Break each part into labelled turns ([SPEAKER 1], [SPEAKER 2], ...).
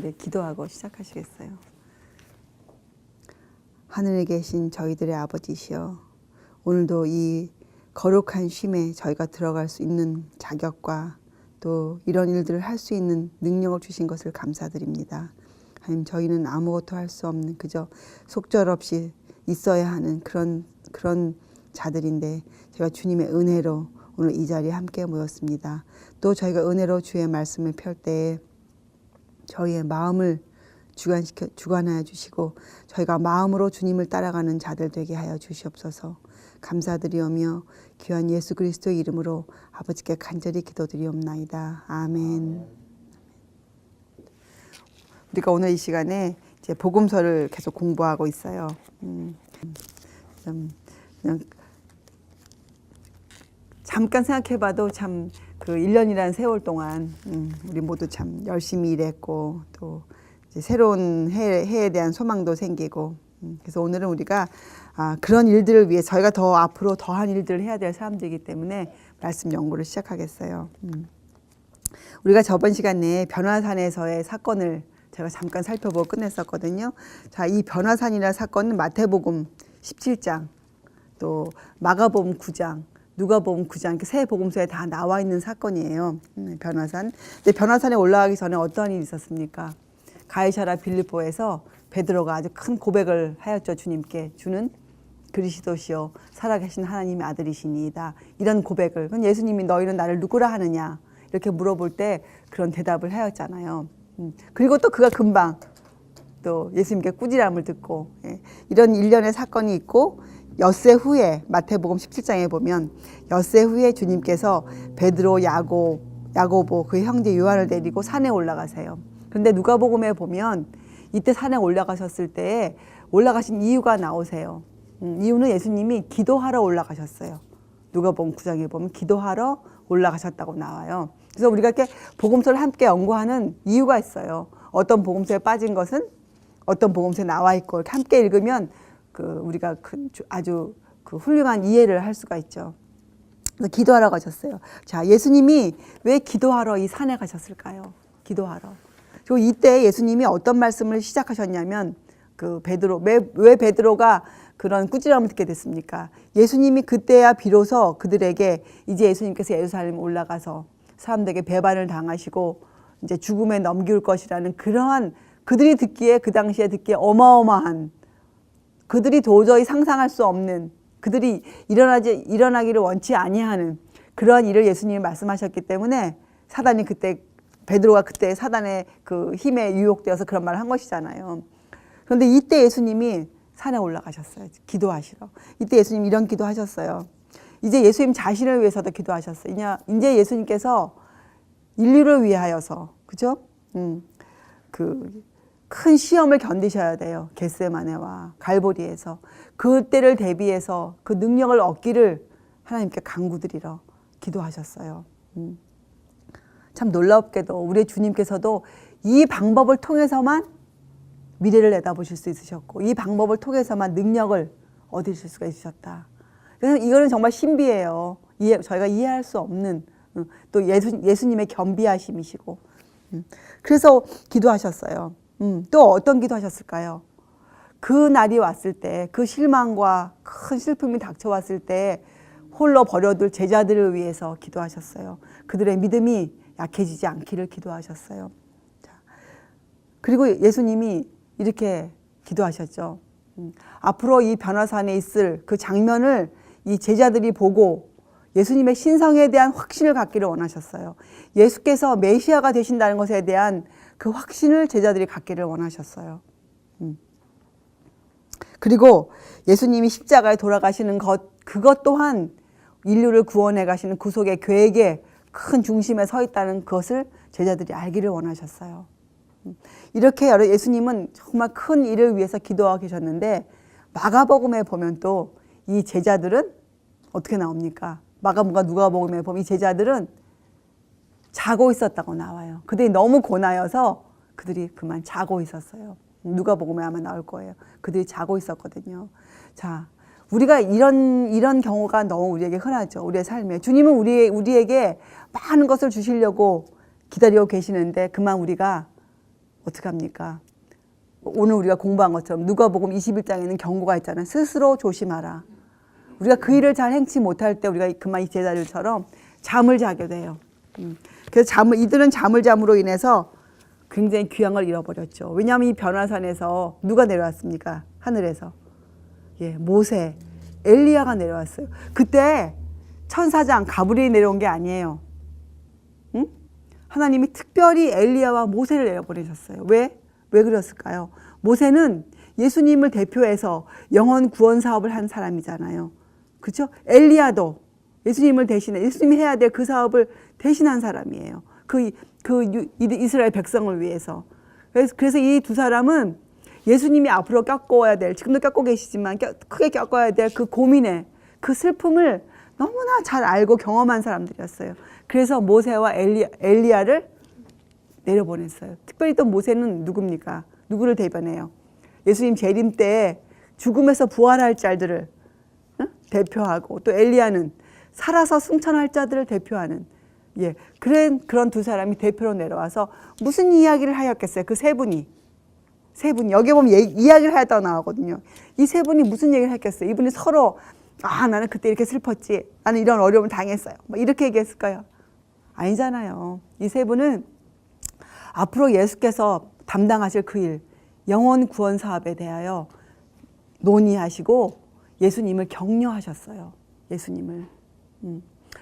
[SPEAKER 1] 우리 기도하고 시작하시겠어요? 하늘에 계신 저희들의 아버지시여, 오늘도 이 거룩한 쉼에 저희가 들어갈 수 있는 자격과 또 이런 일들을 할 수 있는 능력을 주신 것을 감사드립니다. 하나님, 저희는 아무것도 할 수 없는 그저 속절없이 있어야 하는 그런 자들인데 제가 주님의 은혜로 오늘 이 자리에 함께 모였습니다. 또 저희가 은혜로 주의 말씀을 펼 때에 저희의 마음을 주관하여 주시고 저희가 마음으로 주님을 따라가는 자들 되게 하여 주시옵소서. 감사드리오며 귀한 예수 그리스도의 이름으로 아버지께 간절히 기도드리옵나이다. 아멘. 우리가 오늘 이 시간에 이제 복음서를 계속 공부하고 있어요. 그냥 잠깐 생각해봐도 참 그 1년이라는 세월 동안 우리 모두 참 열심히 일했고 또 이제 새로운 해에 대한 소망도 생기고 그래서 오늘은 우리가 그런 일들을 위해 저희가 더 앞으로 더한 일들을 해야 될 사람들이기 때문에 말씀 연구를 시작하겠어요. 우리가 저번 시간에 변화산에서의 사건을 제가 잠깐 살펴보고 끝냈었거든요. 자, 이 변화산이라는 사건은 마태복음 17장 또 마가복음 9장 누가복음 9장 이렇게 세 복음서에 다 나와 있는 사건이에요. 변화산. 근데 변화산에 올라가기 전에 어떤 일이 있었습니까? 가이사랴 빌립보에서 베드로가 아주 큰 고백을 하였죠. 주님께. 주는 그리스도시요 살아계신 하나님의 아들이시니이다. 이런 고백을. 그럼 예수님이 너희는 나를 누구라 하느냐 이렇게 물어볼 때 그런 대답을 하였잖아요. 그리고 또 그가 금방 또 예수님께 꾸지람을 듣고 이런 일련의 사건이 있고 엿새 후에 마태복음 17장에 보면 엿새 후에 주님께서 베드로, 야고보 그 형제 요한을 데리고 산에 올라가세요. 그런데 누가복음에 보면 이때 산에 올라가셨을 때 올라가신 이유가 나오세요. 이유는 예수님이 기도하러 올라가셨어요. 누가복음 9장에 보면 기도하러 올라가셨다고 나와요. 그래서 우리가 이렇게 복음서를 함께 연구하는 이유가 있어요. 어떤 복음서에 빠진 것은 어떤 복음서에 나와 있고 이렇게 함께 읽으면 우리가 아주 훌륭한 이해를 할 수가 있죠. 그래서 기도하러 가셨어요. 자, 예수님이 왜 기도하러 이 산에 가셨을까요? 기도하러. 그리고 이때 예수님이 어떤 말씀을 시작하셨냐면 왜 베드로가 그런 꾸지람을 듣게 됐습니까? 예수님이 그때야 비로소 그들에게 이제 예수님께서 예루살렘 올라가서 사람들에게 배반을 당하시고 이제 죽음에 넘길 것이라는 그러한 그들이 듣기에 그 당시에 듣기에 어마어마한 그들이 도저히 상상할 수 없는 그들이 일어나기를 원치 아니하는 그러한 일을 예수님이 말씀하셨기 때문에 사단이 베드로가 그때 사단의 그 힘에 유혹되어서 그런 말을 한 것이잖아요. 그런데 이때 예수님이 산에 올라가셨어요. 기도하시러. 이때 예수님 이런 기도하셨어요. 이제 예수님 자신을 위해서도 기도하셨어요. 이제 예수님께서 인류를 위하여서 그죠? 큰 시험을 견디셔야 돼요. 겟세마네와 갈보리에서. 그때를 대비해서 그 능력을 얻기를 하나님께 간구드리러 기도하셨어요. 참 놀랍게도 우리 주님께서도 이 방법을 통해서만 미래를 내다보실 수 있으셨고 이 방법을 통해서만 능력을 얻으실 수가 있으셨다. 그래서 이거는 정말 신비해요. 저희가 이해할 수 없는 또 예수님의 겸비하심이시고 그래서 기도하셨어요. 또 어떤 기도하셨을까요? 그 날이 왔을 때 그 실망과 큰 슬픔이 닥쳐왔을 때 홀로 버려둘 제자들을 위해서 기도하셨어요. 그들의 믿음이 약해지지 않기를 기도하셨어요. 자, 그리고 예수님이 이렇게 기도하셨죠. 앞으로 이 변화산에 있을 그 장면을 이 제자들이 보고 예수님의 신성에 대한 확신을 갖기를 원하셨어요. 예수께서 메시아가 되신다는 것에 대한 그 확신을 제자들이 갖기를 원하셨어요. 그리고 예수님이 십자가에 돌아가시는 그것 또한 인류를 구원해 가시는 구속의 계획의 큰 중심에 서 있다는 것을 제자들이 알기를 원하셨어요. 이렇게 예수님은 정말 큰 일을 위해서 기도하고 계셨는데 마가복음에 보면 또 이 제자들은 어떻게 나옵니까? 마가복음과 누가복음에 보면 이 제자들은 자고 있었다고 나와요. 그들이 너무 고나여서 그들이 그만 자고 있었어요. 누가복음에 아마 나올 거예요. 그들이 자고 있었거든요. 자, 우리가 이런 경우가 너무 우리에게 흔하죠. 우리의 삶에. 주님은 우리에게 많은 것을 주시려고 기다리고 계시는데 그만 우리가 어떡합니까? 오늘 우리가 공부한 것처럼 누가복음 21장에는 경고가 있잖아요. 스스로 조심하라. 우리가 그 일을 잘 행치 못할 때 우리가 그만 이 제자들처럼 잠을 자게 돼요. 그래서 이들은 잠을 잠으로 인해서 굉장히 귀한 걸 잃어버렸죠. 왜냐하면 이 변화산에서 누가 내려왔습니까? 하늘에서. 예, 모세, 엘리야가 내려왔어요. 그때 천사장 가브리엘이 내려온 게 아니에요. 응? 하나님이 특별히 엘리야와 모세를 내려보내셨어요. 왜? 왜 그랬을까요? 모세는 예수님을 대표해서 영혼 구원 사업을 한 사람이잖아요. 그렇죠? 엘리야도 예수님을 대신해 예수님이 해야 될 그 사업을 대신한 사람이에요. 이스라엘 백성을 위해서. 그래서 이 두 사람은 예수님이 앞으로 겪어야 될, 지금도 겪고 계시지만 크게 겪어야 될 그 고민에 그 슬픔을 너무나 잘 알고 경험한 사람들이었어요. 그래서 모세와 엘리야를 내려보냈어요. 특별히 또 모세는 누굽니까? 누구를 대변해요? 예수님 재림 때 죽음에서 부활할 자들을 대표하고, 또 엘리야는 살아서 승천할 자들을 대표하는, 예, 그런 두 사람이 대표로 내려와서 무슨 이야기를 하였겠어요? 그 세 분이 여기 보면 이야기를 하였다고 나오거든요. 이 세 분이 무슨 얘기를 했겠어요? 이분이 서로 나는 그때 이렇게 슬펐지, 나는 이런 어려움을 당했어요, 뭐 이렇게 얘기했을까요? 아니잖아요. 이 세 분은 앞으로 예수께서 담당하실 그 일, 영혼 구원 사업에 대하여 논의하시고 예수님을 격려하셨어요. 예수님을.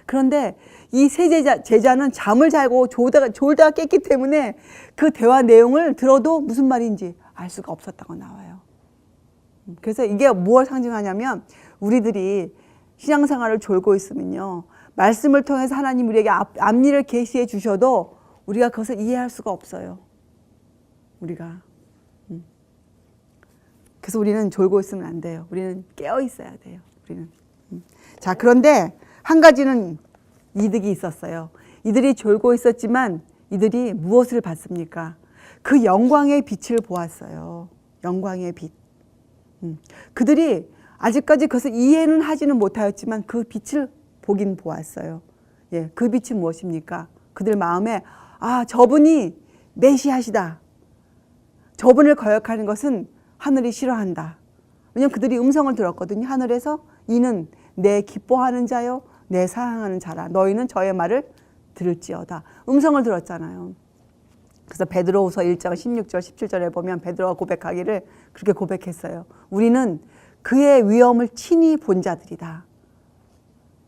[SPEAKER 1] 그런데 이 세 제자는 잠을 자고 졸다가 깼기 때문에 그 대화 내용을 들어도 무슨 말인지 알 수가 없었다고 나와요. 그래서 이게 무엇을 상징하냐면, 우리들이 신앙생활을 졸고 있으면요, 말씀을 통해서 하나님 우리에게 앞일을 계시해 주셔도 우리가 그것을 이해할 수가 없어요. 우리가. 그래서 우리는 졸고 있으면 안 돼요. 우리는 깨어 있어야 돼요. 우리는. 자, 그런데 한 가지는 이득이 있었어요. 이들이 졸고 있었지만 이들이 무엇을 봤습니까? 그 영광의 빛을 보았어요. 영광의 빛. 그들이 아직까지 그것을 이해는 하지는 못하였지만 그 빛을 보긴 보았어요. 예, 그 빛이 무엇입니까? 그들 마음에 저분이 메시아시다. 저분을 거역하는 것은 하늘이 싫어한다. 왜냐하면 그들이 음성을 들었거든요. 하늘에서 이는 내 기뻐하는 자요, 내 사랑하는 자라. 너희는 저의 말을 들을지어다. 음성을 들었잖아요. 그래서 베드로후서 1장 16절 17절에 보면 베드로가 고백하기를 그렇게 고백했어요. 우리는 그의 위엄을 친히 본 자들이다.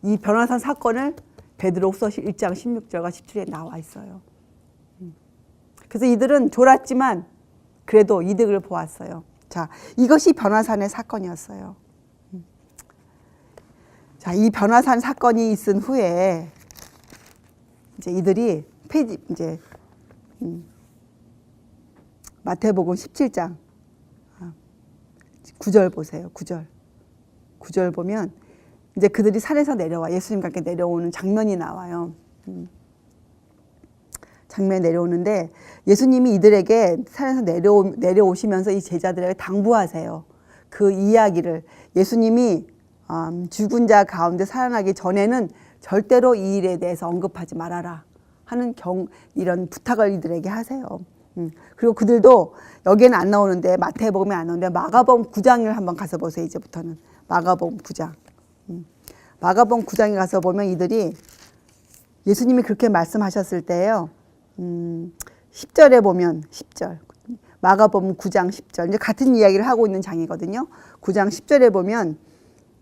[SPEAKER 1] 이 변화산 사건을 베드로후서 1장 16절과 17절에 나와 있어요. 그래서 이들은 졸았지만 그래도 이득을 보았어요. 자, 이것이 변화산의 사건이었어요. 자, 이 변화산 사건이 있은 후에 이제 이들이 마태복음 17장 9절 보세요. 9절 보면 이제 그들이 산에서 내려와 예수님과 함께 내려오는 장면이 나와요. 장면에 내려오는데 예수님이 이들에게 산에서 내려오시면서 이 제자들에게 당부하세요. 그 이야기를 예수님이 죽은 자 가운데 살아나기 전에는 절대로 이 일에 대해서 언급하지 말아라 하는 이런 부탁을 이들에게 하세요. 그리고 그들도 여기에는 안 나오는데, 마태복음에 안 나오는데 마가복음 9장을 한번 가서 보세요. 이제부터는 마가복음 9장. 마가복음 9장에 가서 보면 이들이 예수님이 그렇게 말씀하셨을 때예요. 10절에 보면 10절. 마가복음 9장 10절. 이제 같은 이야기를 하고 있는 장이거든요. 9장 10절에 보면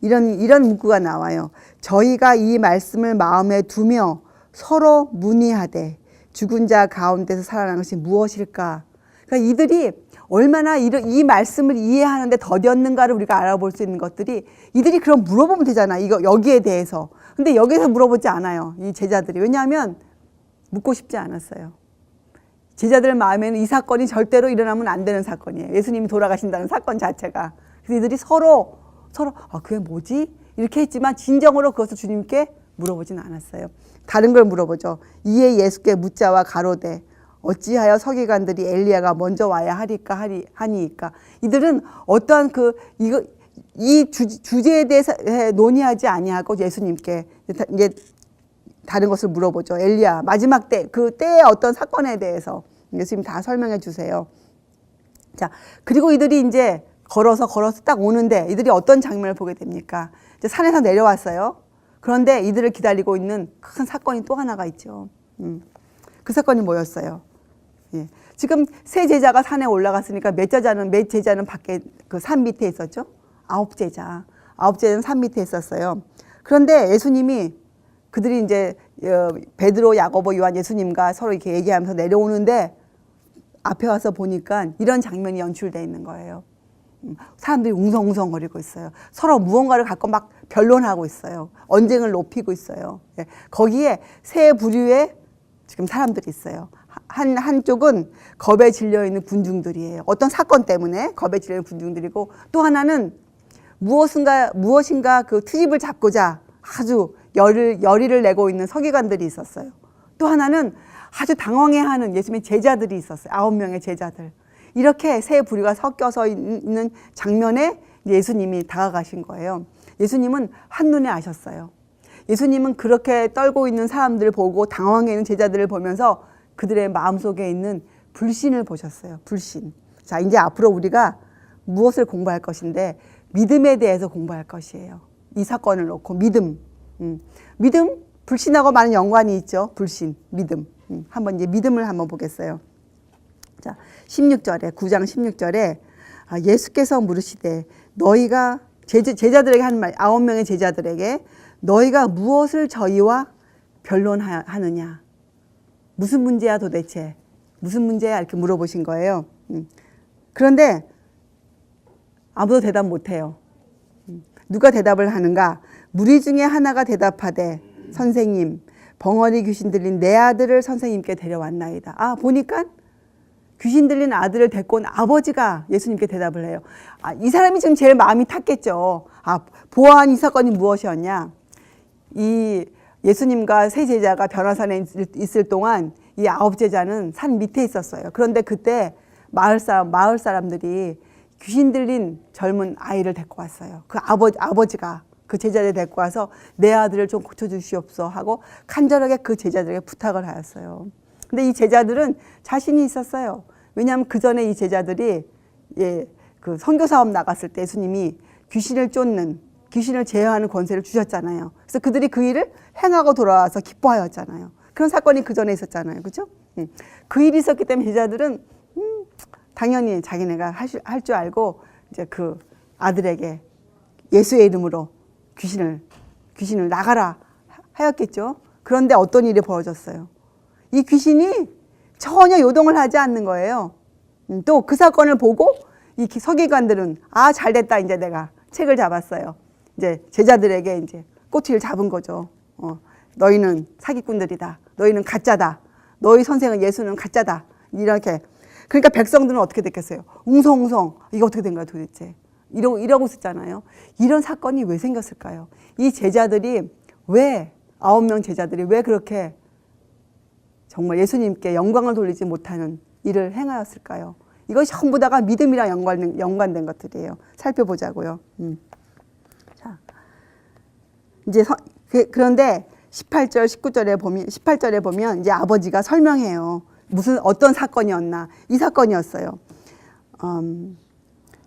[SPEAKER 1] 이런 문구가 나와요. 저희가 이 말씀을 마음에 두며 서로 문의하되 죽은 자 가운데서 살아난 것이 무엇일까? 그러니까 이들이 얼마나 이 말씀을 이해하는데 더뎠는가를 우리가 알아볼 수 있는 것들이, 이들이 그럼 물어보면 되잖아. 여기에 대해서. 근데 여기서 물어보지 않아요. 이 제자들이. 왜냐하면 묻고 싶지 않았어요. 제자들 마음에는 이 사건이 절대로 일어나면 안 되는 사건이에요. 예수님이 돌아가신다는 사건 자체가. 그래서 이들이 서로 그게 뭐지? 이렇게 했지만 진정으로 그것을 주님께 물어보진 않았어요. 다른 걸 물어보죠. 이에 예수께 묻자와 가로되 어찌하여 서기관들이 엘리야가 먼저 와야 하니까. 이들은 어떠한 이 주제에 대해서 논의하지 아니하고 예수님께 이제 다른 것을 물어보죠. 엘리야 마지막 때, 그 때의 어떤 사건에 대해서 예수님 다 설명해 주세요. 자, 그리고 이들이 이제 걸어서 딱 오는데 이들이 어떤 장면을 보게 됩니까? 이제 산에서 내려왔어요. 그런데 이들을 기다리고 있는 큰 사건이 또 하나가 있죠. 그 사건이 뭐였어요? 예. 지금 세 제자가 산에 올라갔으니까 몇 제자는 밖에 그 산 밑에 있었죠? 9제자. 9제자는 산 밑에 있었어요. 그런데 예수님이 그들이 이제 베드로, 야고보, 요한 예수님과 서로 이렇게 얘기하면서 내려오는데 앞에 와서 보니까 이런 장면이 연출되어 있는 거예요. 사람들이 웅성웅성거리고 있어요. 서로 무언가를 갖고 막 변론하고 있어요. 언쟁을 높이고 있어요. 예. 거기에 세 부류의 지금 사람들이 있어요. 한쪽은 겁에 질려있는 군중들이에요. 어떤 사건 때문에 겁에 질려있는 군중들이고, 또 하나는 무엇인가 그 트집을 잡고자 아주 열의를 내고 있는 서기관들이 있었어요. 또 하나는 아주 당황해하는 예수님의 제자들이 있었어요. 9명의 제자들. 이렇게 세 부류가 섞여서 있는 장면에 예수님이 다가가신 거예요. 예수님은 한눈에 아셨어요. 예수님은 그렇게 떨고 있는 사람들을 보고 당황해 있는 제자들을 보면서 그들의 마음속에 있는 불신을 보셨어요. 불신. 자, 이제 앞으로 우리가 무엇을 공부할 것인데 믿음에 대해서 공부할 것이에요. 이 사건을 놓고 믿음. 믿음, 불신하고 많은 연관이 있죠. 불신, 믿음. 한번 이제 믿음을 한번 보겠어요. 자, 16절에 9장 16절에 예수께서 물으시되 너희가 제자들에게 한 말, 9명의 제자들에게 너희가 무엇을 저희와 변론하느냐? 무슨 문제야 도대체? 무슨 문제야? 이렇게 물어보신 거예요. 그런데 아무도 대답 못해요. 누가 대답을 하는가? 무리 중에 하나가 대답하되 선생님, 벙어리 귀신 들린 내 아들을 선생님께 데려왔나이다. 보니까 귀신 들린 아들을 데리고 온 아버지가 예수님께 대답을 해요. 이 사람이 지금 제일 마음이 탔겠죠. 보아한 이 사건이 무엇이었냐? 이 예수님과 세 제자가 변화산에 있을 동안 이 9제자는 산 밑에 있었어요. 그런데 그때 마을 사람들이 귀신 들린 젊은 아이를 데리고 왔어요. 그 아버지가 그 제자를 데리고 와서 내 아들을 좀 고쳐주시옵소 하고 간절하게 그 제자들에게 부탁을 하였어요. 근데 이 제자들은 자신이 있었어요. 왜냐하면 그 전에 이 제자들이 그 선교 사업 나갔을 때 예수님이 귀신을 쫓는, 귀신을 제어하는 권세를 주셨잖아요. 그래서 그들이 그 일을 행하고 돌아와서 기뻐하였잖아요. 그런 사건이 그 전에 있었잖아요. 그렇죠? 그 일이 있었기 때문에 제자들은 당연히 자기네가 할 줄 알고 이제 그 아들에게 예수의 이름으로 귀신을 나가라 하였겠죠. 그런데 어떤 일이 벌어졌어요. 이 귀신이 전혀 요동을 하지 않는 거예요. 또 그 사건을 보고 이 서기관들은 잘됐다. 이제 내가 책을 잡았어요. 이제 제자들에게 이제 꼬투리를 잡은 거죠. 너희는 사기꾼들이다. 너희는 가짜다. 너희 선생은 예수는 가짜다. 이렇게. 그러니까 백성들은 어떻게 됐겠어요? 웅성웅성. 이거 어떻게 된 거야 도대체? 이러고 있었잖아요. 이런 사건이 왜 생겼을까요? 이 제자들이 왜 9명 제자들이 왜 그렇게 정말 예수님께 영광을 돌리지 못하는 일을 행하였을까요? 이것이 전부 다가 믿음이랑 연관된 것들이에요. 살펴보자고요. 자, 이제 그런데 18절에 보면 이제 아버지가 설명해요. 어떤 사건이었나? 이 사건이었어요.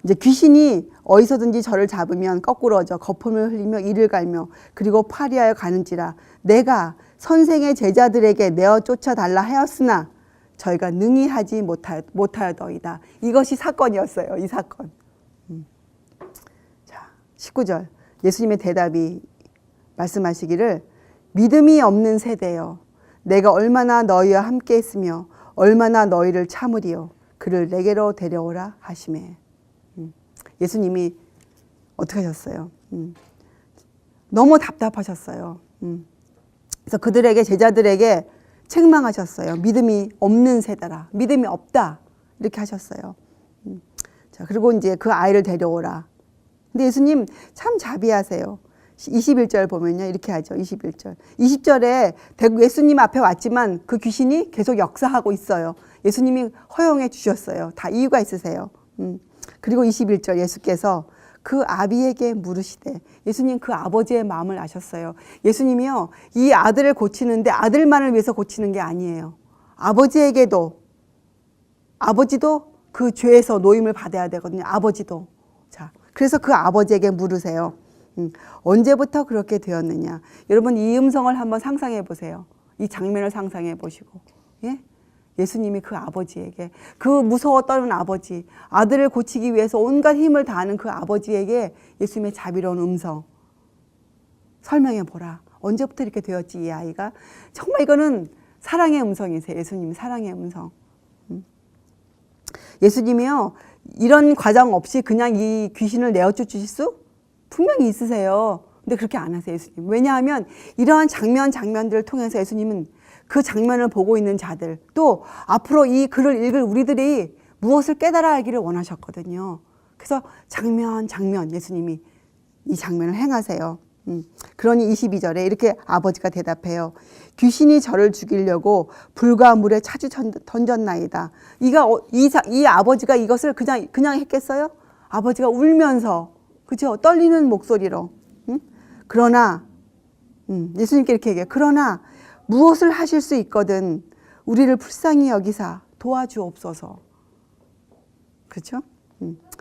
[SPEAKER 1] 이제 귀신이 어디서든지 저를 잡으면 거꾸러져 거품을 흘리며 이를 갈며 그리고 파리하여 가는지라 내가 선생의 제자들에게 내어 쫓아달라 하였으나 저희가 능히 하지 못하여더이다. 이것이 사건이었어요. 이 사건. 자, 19절 예수님의 대답이 말씀하시기를 믿음이 없는 세대여 내가 얼마나 너희와 함께 했으며 얼마나 너희를 참으리요 그를 내게로 데려오라 하시매. 예수님이 어떻게 하셨어요? 너무 답답하셨어요. 그래서 그들에게 제자들에게 책망하셨어요. 믿음이 없는 세대라. 믿음이 없다. 이렇게 하셨어요. 자, 그리고 이제 그 아이를 데려오라. 근데 예수님 참 자비하세요. 21절 보면요. 이렇게 하죠. 21절. 20절에 예수님 앞에 왔지만 그 귀신이 계속 역사하고 있어요. 예수님이 허용해 주셨어요. 다 이유가 있으세요. 그리고 21절 예수께서 그 아비에게 물으시되 예수님 그 아버지의 마음을 아셨어요. 예수님이요. 이 아들을 고치는데 아들만을 위해서 고치는 게 아니에요. 아버지에게도 아버지도 그 죄에서 노임을 받아야 되거든요. 아버지도. 자, 그래서 그 아버지에게 물으세요. 언제부터 그렇게 되었느냐. 여러분 이 음성을 한번 상상해 보세요. 이 장면을 상상해 보시고. 예? 예수님이 그 아버지에게, 그 무서워 떠는 아버지, 아들을 고치기 위해서 온갖 힘을 다하는 그 아버지에게 예수님의 자비로운 음성 설명해 보라. 언제부터 이렇게 되었지 이 아이가. 정말 이거는 사랑의 음성이세요. 예수님이 사랑의 음성. 예수님이요 이런 과정 없이 그냥 이 귀신을 내어쫓 주실 수 분명히 있으세요. 근데 그렇게 안 하세요, 예수님. 왜냐하면 이러한 장면들을 통해서 예수님은 그 장면을 보고 있는 자들, 또 앞으로 이 글을 읽을 우리들이 무엇을 깨달아 알기를 원하셨거든요. 그래서 장면 예수님이 이 장면을 행하세요. 그러니 22절에 이렇게 아버지가 대답해요. 귀신이 저를 죽이려고 불과 물에 차주 던졌나이다. 이 아버지가 이것을 그냥 했겠어요? 아버지가 울면서, 그죠? 떨리는 목소리로. 그러나 예수님께 이렇게 얘기해요. 그러나 무엇을 하실 수 있거든 우리를 불쌍히 여기사 도와주옵소서. 그렇죠?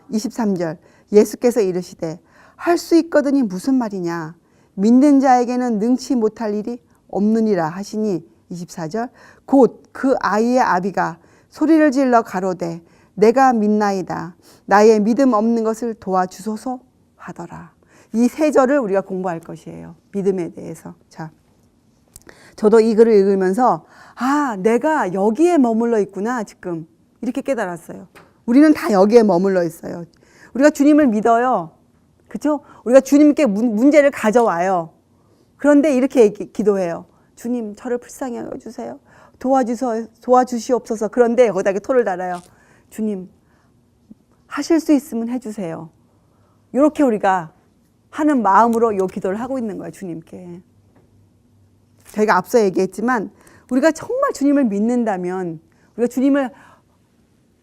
[SPEAKER 1] 23절 예수께서 이르시되 할 수 있거든이 무슨 말이냐. 믿는 자에게는 능치 못할 일이 없느니라 하시니 24절 곧 그 아이의 아비가 소리를 질러 가로되 내가 믿나이다. 나의 믿음 없는 것을 도와주소서 하더라. 이 세 절을 우리가 공부할 것이에요. 믿음에 대해서. 자, 저도 이 글을 읽으면서 내가 여기에 머물러 있구나 지금 이렇게 깨달았어요. 우리는 다 여기에 머물러 있어요. 우리가 주님을 믿어요. 그렇죠? 우리가 주님께 문제를 가져와요. 그런데 이렇게 기도해요. 주님 저를 불쌍히 여겨주세요. 도와주시옵소서. 그런데 거기다 토를 달아요. 주님 하실 수 있으면 해주세요. 이렇게 우리가 하는 마음으로 이 기도를 하고 있는 거예요. 주님께. 저희가 앞서 얘기했지만 우리가 정말 주님을 믿는다면, 우리가 주님을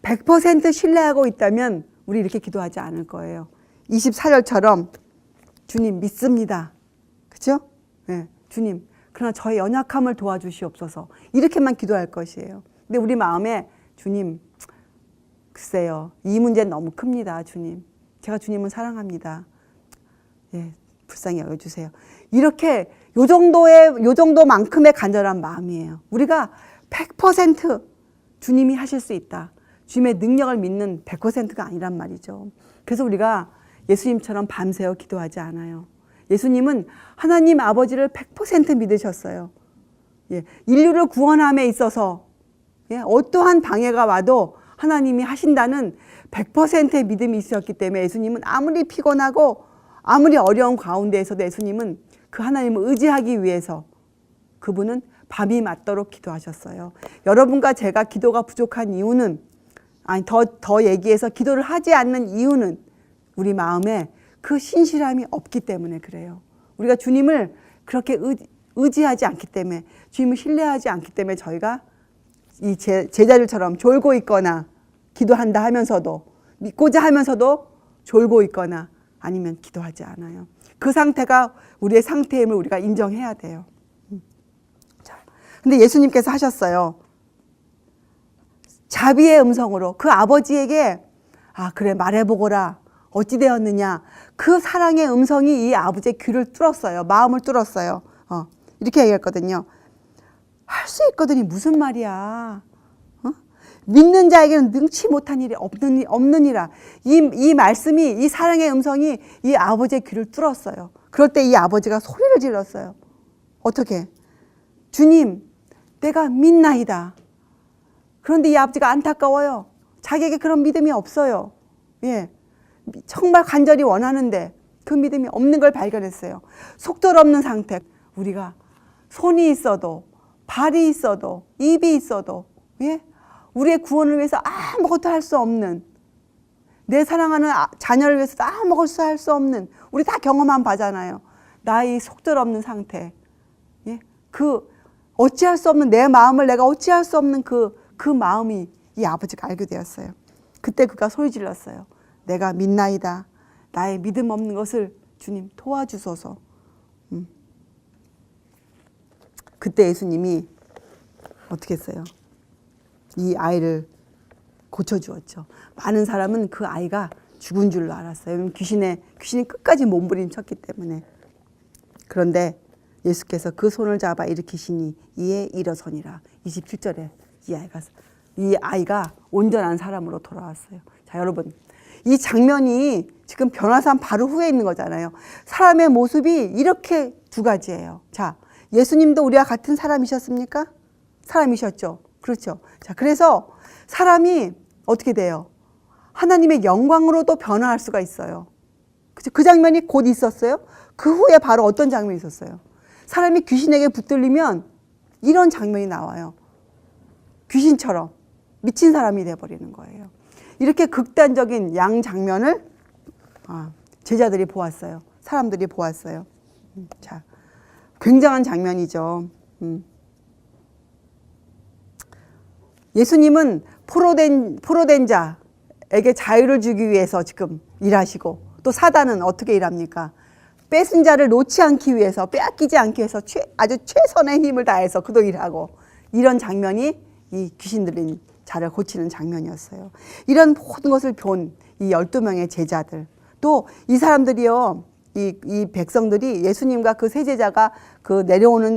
[SPEAKER 1] 100% 신뢰하고 있다면 우리 이렇게 기도하지 않을 거예요. 24절처럼 주님 믿습니다. 그렇죠? 네, 주님 그러나 저의 연약함을 도와주시옵소서. 이렇게만 기도할 것이에요. 근데 우리 마음에 주님 글쎄요 이 문제는 너무 큽니다. 주님 제가 주님을 사랑합니다. 예, 불쌍히 여겨주세요. 이렇게 요 정도만큼의 간절한 마음이에요. 우리가 100% 주님이 하실 수 있다. 주님의 능력을 믿는 100%가 아니란 말이죠. 그래서 우리가 예수님처럼 밤새워 기도하지 않아요. 예수님은 하나님 아버지를 100% 믿으셨어요. 예, 인류를 구원함에 있어서 어떠한 방해가 와도 하나님이 하신다는 100%의 믿음이 있었기 때문에 예수님은 아무리 피곤하고 아무리 어려운 가운데에서도 예수님은 그 하나님을 의지하기 위해서 그분은 밤이 맞도록 기도하셨어요. 여러분과 제가 기도가 부족한 이유는, 더 얘기해서 기도를 하지 않는 이유는 우리 마음에 그 신실함이 없기 때문에 그래요. 우리가 주님을 그렇게 의지하지 않기 때문에, 주님을 신뢰하지 않기 때문에 저희가 이 제자들처럼 졸고 있거나 기도한다 하면서도, 믿고자 하면서도 졸고 있거나 아니면 기도하지 않아요. 그 상태가 우리의 상태임을 우리가 인정해야 돼요. 자, 근데 예수님께서 하셨어요. 자비의 음성으로 그 아버지에게 그래 말해보거라. 어찌 되었느냐. 그 사랑의 음성이 이 아버지의 귀를 뚫었어요. 마음을 뚫었어요. 이렇게 얘기했거든요. 할 수 있거든이 무슨 말이야. 믿는 자에게는 능치 못한 일이 없느니라. 이 말씀이, 이 사랑의 음성이 이 아버지의 귀를 뚫었어요. 그럴 때 이 아버지가 소리를 질렀어요. 어떻게? 주님, 내가 믿나이다. 그런데 이 아버지가 안타까워요. 자기에게 그런 믿음이 없어요. 예, 정말 간절히 원하는데 그 믿음이 없는 걸 발견했어요. 속절없는 상태. 우리가 손이 있어도, 발이 있어도, 입이 있어도, 예? 우리의 구원을 위해서 아무것도 할 수 없는, 내 사랑하는 자녀를 위해서 아무것도 할 수 없는, 우리 다 경험한 바잖아요. 나의 속절없는 상태. 예? 그 어찌할 수 없는 내 마음을 내가 어찌할 수 없는 그 마음이 이 아버지가 알게 되었어요. 그때 그가 소리 질렀어요. 내가 믿나이다. 나의 믿음 없는 것을 주님 도와주소서. 그때 예수님이 어떻게 했어요? 이 아이를 고쳐주었죠. 많은 사람은 그 아이가 죽은 줄로 알았어요. 귀신이 끝까지 몸부림쳤기 때문에. 그런데 예수께서 그 손을 잡아 일으키시니 이에 일어서니라. 27절에 이 아이가 온전한 사람으로 돌아왔어요. 자, 여러분, 이 장면이 지금 변화산 바로 후에 있는 거잖아요. 사람의 모습이 이렇게 두 가지예요. 자, 예수님도 우리와 같은 사람이셨습니까? 사람이셨죠. 그렇죠. 자, 그래서 사람이 어떻게 돼요? 하나님의 영광으로도 변화할 수가 있어요. 그렇죠? 그 장면이 곧 있었어요. 그 후에 바로 어떤 장면이 있었어요? 사람이 귀신에게 붙들리면 이런 장면이 나와요. 귀신처럼 미친 사람이 돼버리는 거예요. 이렇게 극단적인 양 장면을 제자들이 보았어요. 사람들이 보았어요. 자, 굉장한 장면이죠. 예수님은 포로된 자에게 자유를 주기 위해서 지금 일하시고, 또 사단은 어떻게 일합니까? 뺏은 자를 놓지 않기 위해서, 빼앗기지 않기 위해서 아주 최선의 힘을 다해서 그도 일하고, 이런 장면이 이 귀신 들린 자를 고치는 장면이었어요. 이런 모든 것을 본 이 12명의 제자들, 또 이 사람들이요, 이 백성들이 예수님과 그 세 제자가 그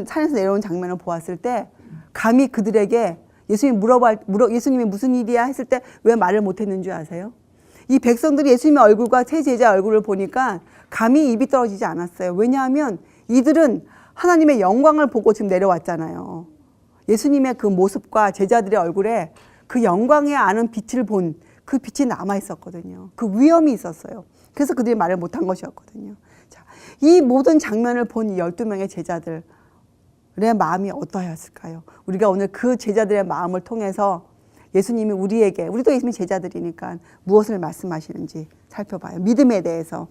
[SPEAKER 1] 산에서 내려오는 장면을 보았을 때 감히 그들에게 예수님이 무슨 일이야 했을 때 왜 말을 못했는 줄 아세요? 이 백성들이 예수님의 얼굴과 세 제자 얼굴을 보니까 감히 입이 떨어지지 않았어요. 왜냐하면 이들은 하나님의 영광을 보고 지금 내려왔잖아요. 예수님의 그 모습과 제자들의 얼굴에 그 영광에 아는 빛을 본 그 빛이 남아 있었거든요. 그 위험이 있었어요. 그래서 그들이 말을 못한 것이었거든요. 자, 이 모든 장면을 본 이 12명의 제자들의 마음이 어떠하였을까요? 우리가 오늘 그 제자들의 마음을 통해서 예수님이 우리도 예수님의 제자들이니까 무엇을 말씀하시는지 살펴봐요. 믿음에 대해서.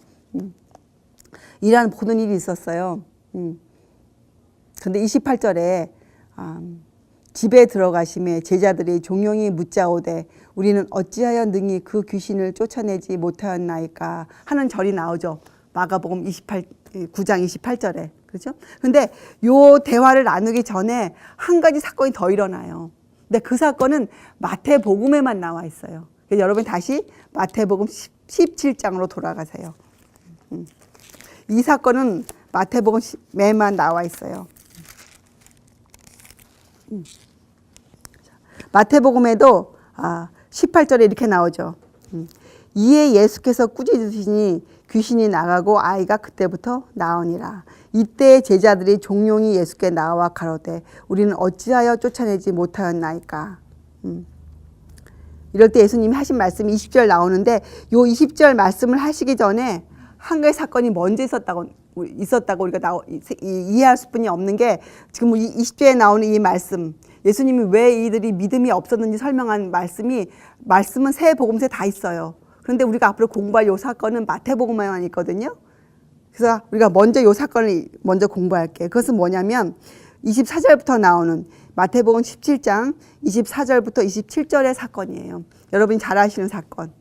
[SPEAKER 1] 이러한 모든 일이 있었어요. 그런데 28절에 집에 들어가심에 제자들이 종용이 묻자오되 우리는 어찌하여 능히 그 귀신을 쫓아내지 못하였나이까 하는 절이 나오죠. 마가복음 9장 28절에. 그렇죠? 근데 요 대화를 나누기 전에 한 가지 사건이 더 일어나요. 근데 그 사건은 마태복음에만 나와 있어요. 그래서 여러분 다시 마태복음 17장으로 돌아가세요. 이 사건은 마태복음에만 나와 있어요. 마태복음에도 18절에 이렇게 나오죠. 이에 예수께서 꾸짖으시니 귀신이 나가고 아이가 그때부터 나으니라. 이때 제자들이 종용이 예수께 나와 가로되 우리는 어찌하여 쫓아내지 못하였나이까. 이럴 때 예수님이 하신 말씀이 20절 나오는데 요 20절 말씀을 하시기 전에 한 가지 사건이 먼저 있었다고 우리가 이해할 수뿐이 없는 게 지금 20절에 나오는 이 말씀, 예수님이 왜 이들이 믿음이 없었는지 설명한 말씀은 새 복음서에 다 있어요. 그런데 우리가 앞으로 공부할 이 사건은 마태복음에만 있거든요. 그래서 우리가 먼저 이 사건을 먼저 공부할게요. 그것은 뭐냐면 24절부터 나오는 마태복음 17장 24절부터 27절의 사건이에요. 여러분이 잘 아시는 사건.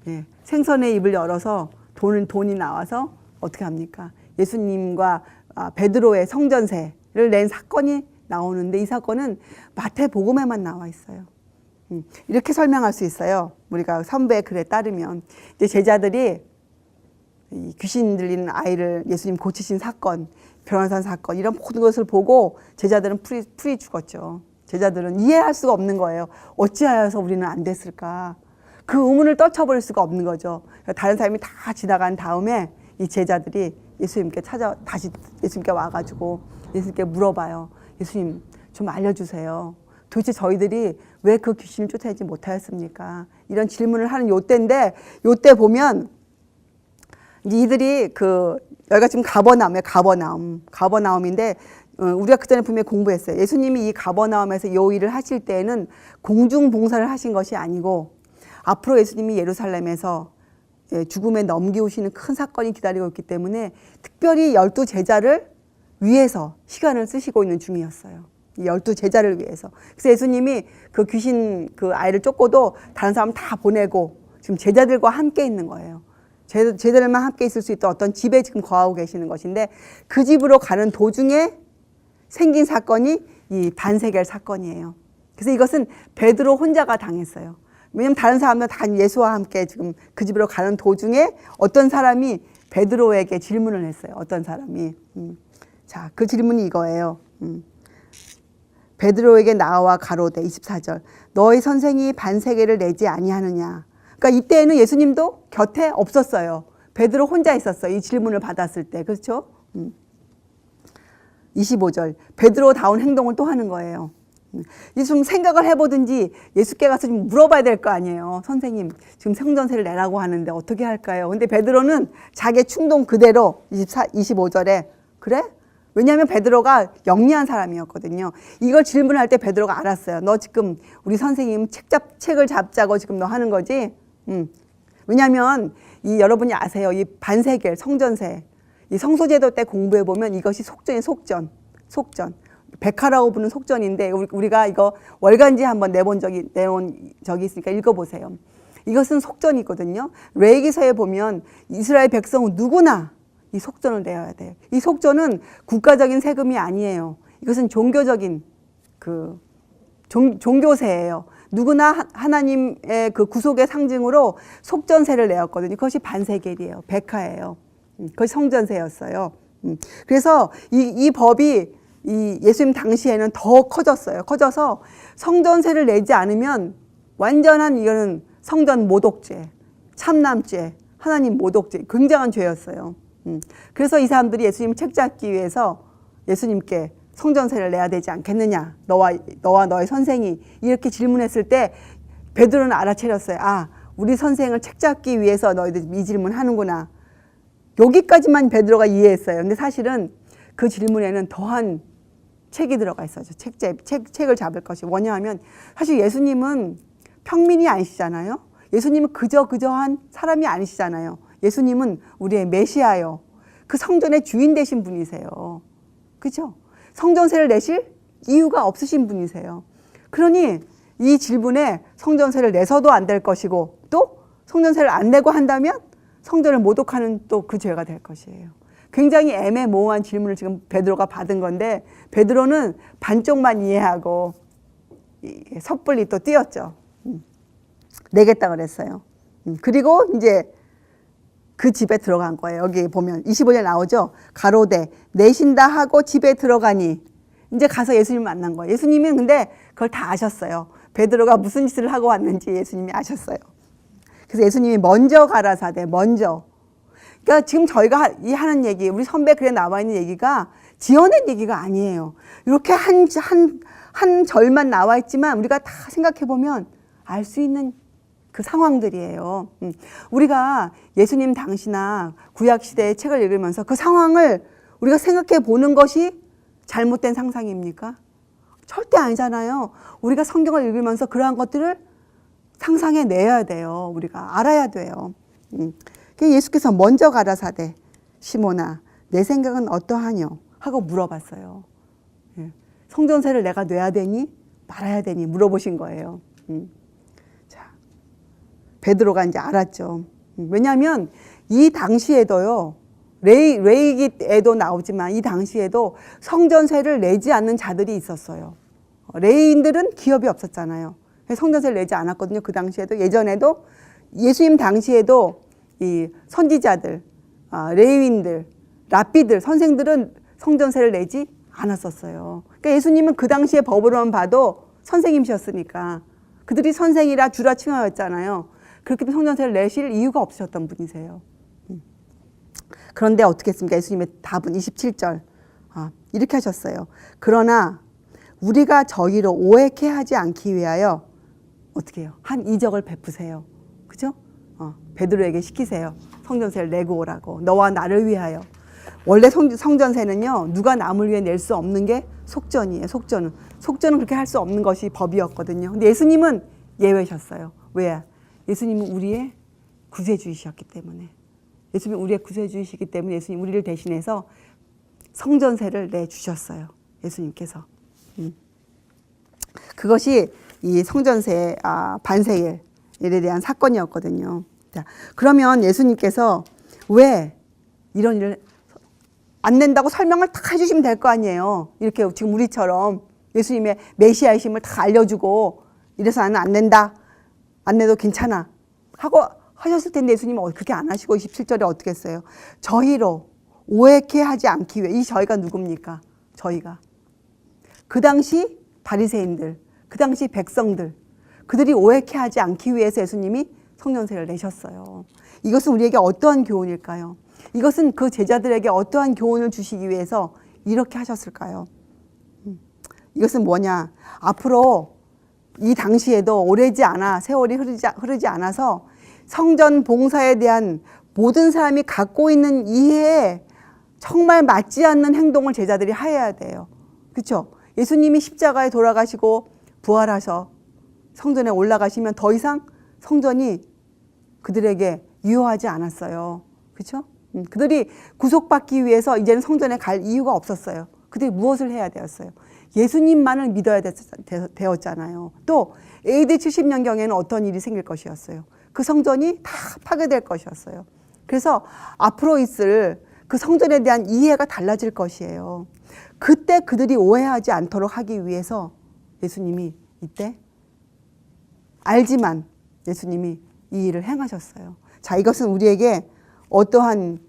[SPEAKER 1] 예, 생선의 입을 열어서 돈이 나와서 어떻게 합니까? 예수님과 베드로의 성전세를 낸 사건이 나오는데 이 사건은 마태복음에만 나와 있어요. 이렇게 설명할 수 있어요. 우리가 선배의 글에 따르면 이제 제자들이 이 귀신 들리는 아이를 예수님 고치신 사건, 변화산 사건 이런 모든 것을 보고 제자들은 풀이 죽었죠. 제자들은 이해할 수가 없는 거예요. 어찌하여서 우리는 안 됐을까? 그 의문을 떨쳐버릴 수가 없는 거죠. 다른 사람이 다 지나간 다음에 이 제자들이 다시 예수님께 와가지고 예수님께 물어봐요. 예수님 좀 알려주세요. 도대체 저희들이 왜 그 귀신을 쫓아내지 못하였습니까? 이런 질문을 하는 요때인데 요때 보면 이들이 여기가 지금 가버나움인데 우리가 그전에 분명히 공부했어요. 예수님이 이 가버나움에서 요 일을 하실 때에는 공중 봉사를 하신 것이 아니고 앞으로 예수님이 예루살렘에서 죽음에 넘기우시는 큰 사건이 기다리고 있기 때문에 특별히 12제자를 위해서 시간을 쓰시고 있는 중이었어요. 12제자를 위해서. 그래서 예수님이 그 귀신 아이를 쫓고도 다른 사람 다 보내고 지금 제자들과 함께 있는 거예요. 제자들만 함께 있을 수 있던 어떤 집에 지금 거하고 계시는 것인데 그 집으로 가는 도중에 생긴 사건이 이 반세겔 사건이에요. 그래서 이것은 베드로 혼자가 당했어요. 왜냐면 다른 사람들 다 예수와 함께 지금 그 집으로 가는 도중에 어떤 사람이 베드로에게 질문을 했어요. 어떤 사람이. 자, 그 질문이 이거예요. 베드로에게 나와 가로되 24절 너희 선생이 반세계를 내지 아니하느냐. 그러니까 이때에는 예수님도 곁에 없었어요. 베드로 혼자 있었어요. 이 질문을 받았을 때. 그렇죠? 25절 베드로다운 행동을 또 하는 거예요. 좀 생각을 해보든지 예수께 가서 좀 물어봐야 될 거 아니에요. 선생님 지금 성전세를 내라고 하는데 어떻게 할까요? 근데 베드로는 자기의 충동 그대로 25절에 그래? 왜냐하면 베드로가 영리한 사람이었거든요. 이걸 질문할 때 베드로가 알았어요. 너 지금 우리 선생님 책을 잡자고 지금 너 하는 거지? 왜냐하면 여러분이 아세요. 이 반세겔 성전세 이 성소제도 때 공부해 보면 이것이 속전이 속전. 백화라고 부르는 속전인데 우리가 이거 월간지 한번 내온 적이 있으니까 읽어보세요. 이것은 속전이거든요. 레위기서에 보면 이스라엘 백성은 누구나 이 속전을 내야 돼요. 이 속전은 국가적인 세금이 아니에요. 이것은 종교적인 종교세예요. 누구나 하나님의 그 구속의 상징으로 속전세를 내었거든요. 그것이 반세겔이에요. 백화예요. 그것이 성전세였어요. 그래서 이 법이 이 예수님 당시에는 더 커졌어요. 커져서 성전세를 내지 않으면 완전한 이거는 성전 모독죄, 참남죄, 하나님 모독죄, 굉장한 죄였어요. 그래서 이 사람들이 예수님을 책잡기 위해서 예수님께 성전세를 내야 되지 않겠느냐. 너와 너의 선생이 이렇게 질문했을 때 베드로는 알아차렸어요. 아, 우리 선생을 책잡기 위해서 너희들 이 질문하는구나. 여기까지만 베드로가 이해했어요. 근데 사실은 그 질문에는 더한 책이 들어가 있었죠. 책을 잡을 것이 뭐냐하면 사실 예수님은 평민이 아니시잖아요. 예수님은 그저한 사람이 아니시잖아요. 예수님은 우리의 메시아요. 그 성전의 주인 되신 분이세요. 그죠? 성전세를 내실 이유가 없으신 분이세요. 그러니 이 질문에 성전세를 내서도 안 될 것이고 또 성전세를 안 내고 한다면 성전을 모독하는 또 그 죄가 될 것이에요. 굉장히 애매모호한 질문을 지금 베드로가 받은 건데 베드로는 반쪽만 이해하고 섣불리 또 뛰었죠. 내겠다 그랬어요. 그리고 이제 그 집에 들어간 거예요. 여기 보면 25절 나오죠. 가로되 내신다 하고 집에 들어가니 이제 가서 예수님 만난 거예요. 예수님은 근데 그걸 다 아셨어요. 베드로가 무슨 짓을 하고 왔는지 예수님이 아셨어요. 그래서 예수님이 먼저 가라사대 먼저. 그러니까 지금 저희가 하는 얘기, 우리 선배 글에 나와 있는 얘기가 지어낸 얘기가 아니에요. 이렇게 한 절만 나와 있지만 우리가 다 생각해 보면 알 수 있는 그 상황들이에요. 우리가 예수님 당시나 구약시대의 책을 읽으면서 그 상황을 우리가 생각해 보는 것이 잘못된 상상입니까? 절대 아니잖아요. 우리가 성경을 읽으면서 그러한 것들을 상상해 내야 돼요. 우리가 알아야 돼요. 예수께서 먼저 가라사대 시몬아 내 생각은 어떠하뇨 하고 물어봤어요. 성전세를 내가 내야 되니 말아야 되니 물어보신 거예요. 자, 베드로가 이제 알았죠. 왜냐하면 이 당시에도요. 레위기에도 나오지만 이 당시에도 성전세를 내지 않는 자들이 있었어요. 레위인들은 기업이 없었잖아요. 성전세를 내지 않았거든요. 그 당시에도 예전에도 예수님 당시에도 이 선지자들, 레위인들, 랍비들, 선생들은 성전세를 내지 않았었어요. 그러니까 예수님은 그 당시의 법으로만 봐도 선생님이셨으니까 그들이 선생이라 주라 칭하였잖아요. 그렇기 때문에 성전세를 내실 이유가 없으셨던 분이세요. 그런데 어떻게 했습니까? 예수님의 답은 27절 이렇게 하셨어요. 그러나 우리가 저희로 오해케 하지 않기 위하여 어떻게 해요? 한 이적을 베푸세요. 그죠? 베드로에게 시키세요. 성전세를 내고 오라고. 너와 나를 위하여. 원래 성전세는요. 누가 남을 위해 낼 수 없는 게 속전이에요. 속전은 그렇게 할 수 없는 것이 법이었거든요. 근데 예수님은 예외셨어요. 왜? 예수님은 우리의 구세주이셨기 때문에. 예수님이 우리의 구세주이시기 때문에 예수님 우리를 대신해서 성전세를 내주셨어요. 예수님께서. 그것이 이 성전세 반세일에 대한 사건이었거든요. 자, 그러면 예수님께서 왜 이런 일을 안 낸다고 설명을 다 해주시면 될 거 아니에요. 이렇게 지금 우리처럼 예수님의 메시아이심을 다 알려주고 이래서 나는 안 낸다. 안 내도 괜찮아 하고 하셨을 텐데 예수님은 그렇게 안 하시고 27절에 어떻게 했어요? 저희로 오해케 하지 않기 위해. 이 저희가 누굽니까? 저희가. 그 당시 바리새인들, 그 당시 백성들, 그들이 오해케 하지 않기 위해서 예수님이 성년세를 내셨어요. 이것은 우리에게 어떠한 교훈일까요? 이것은 그 제자들에게 어떠한 교훈을 주시기 위해서 이렇게 하셨을까요? 이것은 뭐냐? 앞으로 이 당시에도 오래지 않아, 세월이 흐르지 않아서 성전 봉사에 대한 모든 사람이 갖고 있는 이해에 정말 맞지 않는 행동을 제자들이 해야 돼요. 그렇죠? 예수님이 십자가에 돌아가시고 부활하셔 성전에 올라가시면 더 이상 성전이 그들에게 유효하지 않았어요. 그렇죠? 그들이 구속받기 위해서 이제는 성전에 갈 이유가 없었어요. 그들이 무엇을 해야 되었어요? 예수님만을 믿어야 되었잖아요. 또 AD 70년경에는 어떤 일이 생길 것이었어요. 그 성전이 다 파괴될 것이었어요. 그래서 앞으로 있을 그 성전에 대한 이해가 달라질 것이에요. 그때 그들이 오해하지 않도록 하기 위해서 예수님이 이때 알지만 예수님이 이 일을 행하셨어요. 자, 이것은 우리에게 어떠한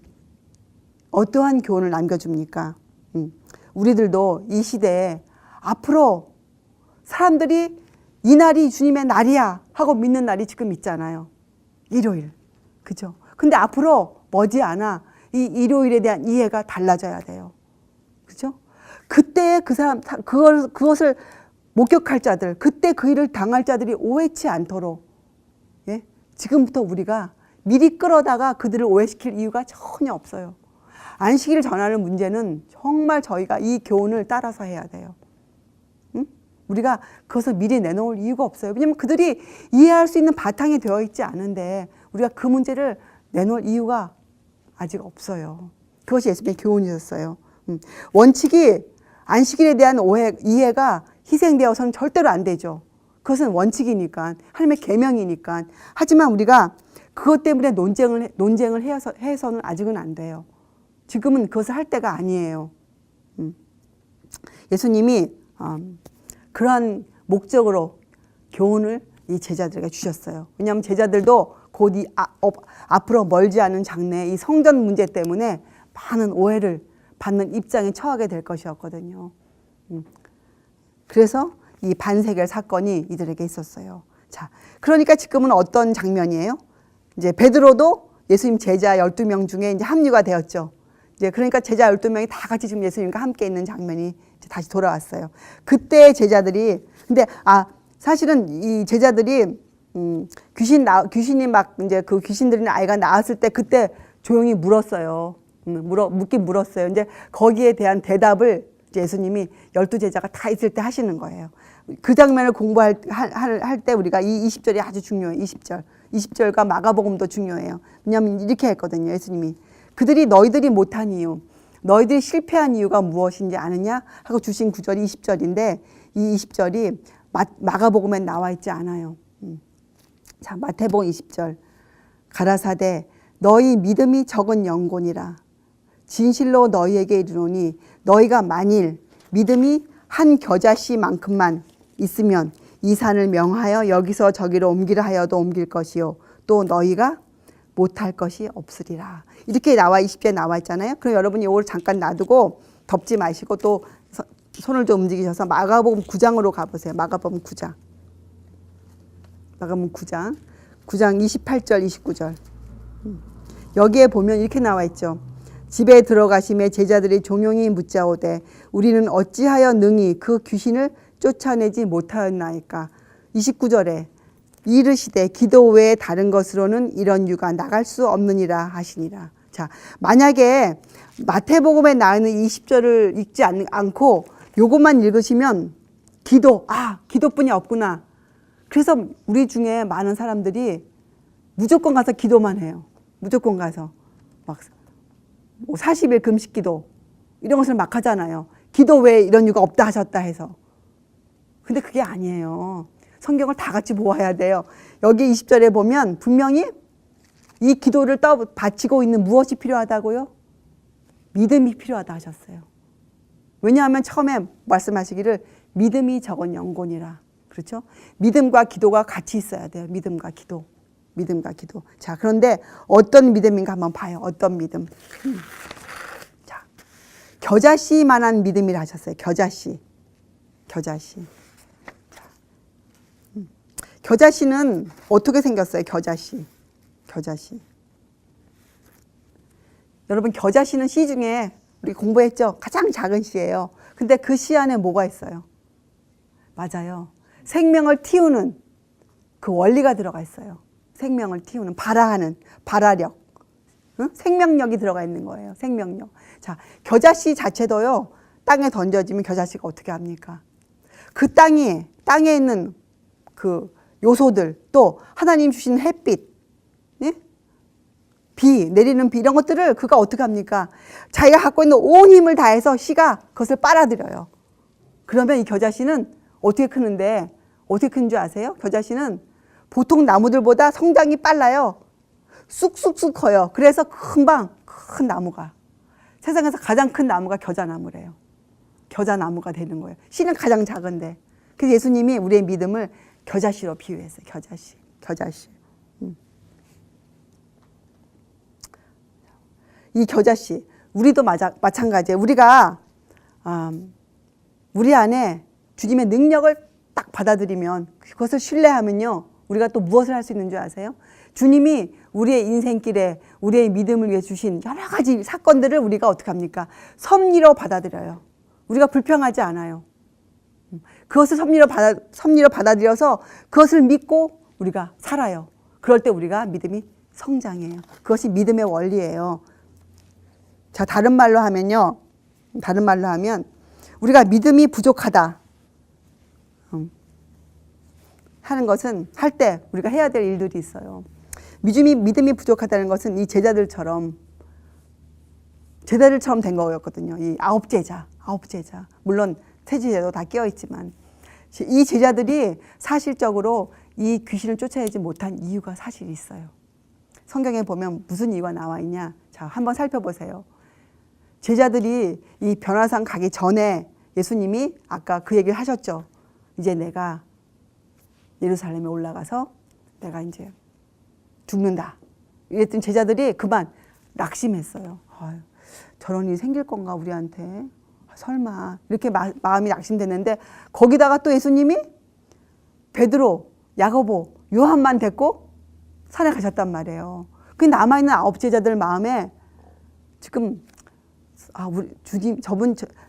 [SPEAKER 1] 교훈을 남겨줍니까? 우리들도 이 시대에 앞으로 사람들이 이 날이 주님의 날이야 하고 믿는 날이 지금 있잖아요. 일요일. 그죠? 근데 앞으로 머지않아 이 일요일에 대한 이해가 달라져야 돼요. 그죠? 그때 그 사람, 그것을 목격할 자들, 그때 그 일을 당할 자들이 오해치 않도록, 예? 지금부터 우리가 미리 끌어다가 그들을 오해시킬 이유가 전혀 없어요. 안식일을 전하는 문제는 정말 저희가 이 교훈을 따라서 해야 돼요. 응? 우리가 그것을 미리 내놓을 이유가 없어요. 왜냐하면 그들이 이해할 수 있는 바탕이 되어 있지 않은데 우리가 그 문제를 내놓을 이유가 아직 없어요. 그것이 예수님의 교훈이었어요. 원칙이 안식일에 대한 이해가 희생되어서는 절대로 안 되죠. 그것은 원칙이니까, 하나님의 계명이니까. 하지만 우리가 그것 때문에 논쟁을 해서는 아직은 안 돼요. 지금은 그것을 할 때가 아니에요. 예수님이 그러한 목적으로 교훈을 이 제자들에게 주셨어요. 왜냐하면 제자들도 곧 앞으로 멀지 않은 장래에 이 성전 문제 때문에 많은 오해를 받는 입장에 처하게 될 것이었거든요. 그래서 이 반세겔 사건이 이들에게 있었어요. 자, 그러니까 지금은 어떤 장면이에요? 이제 베드로도 예수님 제자 12명 중에 이제 합류가 되었죠. 이제 그러니까 제자 12명이 다 같이 지금 예수님과 함께 있는 장면이 이제 다시 돌아왔어요. 그때 제자들이, 근데 사실은 이 제자들이 귀신이 막 이제 그 귀신 들리는 아이가 나왔을 때 그때 조용히 물었어요. 묻긴 물었어요. 이제 거기에 대한 대답을 이제 예수님이 12제자가 다 있을 때 하시는 거예요. 그 장면을 공부할 때 우리가 이 20절이 아주 중요해요. 20절과 마가복음도 중요해요. 왜냐하면 이렇게 했거든요. 예수님이. 그들이 너희들이 못한 이유, 너희들이 실패한 이유가 무엇인지 아느냐? 하고 주신 구절이 20절인데 이 20절이 마가복음에 나와 있지 않아요. 자, 마태복음 20절. 가라사대 너희 믿음이 적은 영혼이라. 진실로 너희에게 이르노니 너희가 만일 믿음이 한 겨자씨만큼만 있으면 이 산을 명하여 여기서 저기로 옮기라 하여도 옮길 것이요 또 너희가 못할 것이 없으리라. 이렇게 20절에 나와 있잖아요. 그럼 여러분이 이걸 잠깐 놔두고 덮지 마시고 또 손을 좀 움직이셔서 마가복음 9장으로 가보세요. 마가복음 9장. 마가복음 9장 28절 29절. 여기에 보면 이렇게 나와 있죠. 집에 들어가심에 제자들이 종용이 묻자오되 우리는 어찌하여 능히 그 귀신을 쫓아내지 못하였나이까. 29절에 이르시되 기도 외에 다른 것으로는 이런 유가 나갈 수 없느니라 하시니라. 자, 만약에 마태복음에 나오는 20절을 읽지 않고 요것만 읽으시면 기도뿐이 없구나. 그래서 우리 중에 많은 사람들이 무조건 가서 기도만 해요. 무조건 가서 막 40일 금식 기도 이런 것을 막 하잖아요. 기도 외에 이런 이유가 없다 하셨다 해서. 근데 그게 아니에요. 성경을 다 같이 모아야 돼요. 여기 20절에 보면 분명히 이 기도를 바치고 있는 무엇이 필요하다고요? 믿음이 필요하다 하셨어요. 왜냐하면 처음에 말씀하시기를 믿음이 적은 영혼이라. 그렇죠? 믿음과 기도가 같이 있어야 돼요. 믿음과 기도. 믿음과 기도. 자, 그런데 어떤 믿음인가 한번 봐요. 어떤 믿음. 자, 겨자씨만한 믿음이라 하셨어요. 겨자씨. 겨자씨. 자, 겨자씨는 어떻게 생겼어요? 겨자씨. 겨자씨. 여러분, 겨자씨는 씨 중에 우리 공부했죠? 가장 작은 씨예요. 근데 그 씨 안에 뭐가 있어요? 맞아요. 생명을 틔우는 그 원리가 들어가 있어요. 생명을 틔우는, 발화하는, 발화력. 응? 생명력이 들어가 있는 거예요. 생명력. 자, 겨자씨 자체도요, 땅에 던져지면 겨자씨가 어떻게 합니까? 그 땅에 있는 그 요소들, 또 하나님 주신 햇빛, 네? 비, 내리는 비, 이런 것들을 그가 어떻게 합니까? 자기가 갖고 있는 온 힘을 다해서 씨가 그것을 빨아들여요. 그러면 이 겨자씨는 어떻게 크는데, 어떻게 크는 줄 아세요? 겨자씨는 보통 나무들보다 성장이 빨라요. 쑥쑥쑥 커요. 그래서 금방 큰 나무가, 세상에서 가장 큰 나무가 겨자나무래요. 겨자나무가 되는 거예요. 씨는 가장 작은데. 그래서 예수님이 우리의 믿음을 겨자씨로 비유했어요. 겨자씨. 겨자씨. 이 겨자씨, 우리도 마찬가지예요. 우리가 우리 안에 주님의 능력을 딱 받아들이면, 그것을 신뢰하면요, 우리가 또 무엇을 할 수 있는 줄 아세요? 주님이 우리의 인생길에 우리의 믿음을 위해 주신 여러 가지 사건들을 우리가 어떻게 합니까? 섭리로 받아들여요. 우리가 불평하지 않아요. 그것을 섭리로 받아들여서 그것을 믿고 우리가 살아요. 그럴 때 우리가 믿음이 성장해요. 그것이 믿음의 원리예요. 자, 다른 말로 하면 우리가 믿음이 부족하다 하는 것은, 할 때 우리가 해야 될 일들이 있어요. 믿음이 부족하다는 것은 이 제자들처럼 된 거였거든요. 이 아홉 제자. 물론 세 제자도 다 깨어 있지만, 이 제자들이 사실적으로 이 귀신을 쫓아내지 못한 이유가 사실 있어요. 성경에 보면 무슨 이유가 나와 있냐? 자, 한번 살펴보세요. 제자들이 이 변화산 가기 전에 예수님이 아까 그 얘기를 하셨죠. 이제 내가 예루살렘에 올라가서 내가 이제 죽는다. 이랬더니 제자들이 그만 낙심했어요. 저런 일이 생길 건가 우리한테? 설마. 이렇게 마음이 낙심됐는데, 거기다가 또 예수님이 베드로, 야고보, 요한만 데리고 산에 가셨단 말이에요. 그 남아있는 아홉 제자들 마음에 지금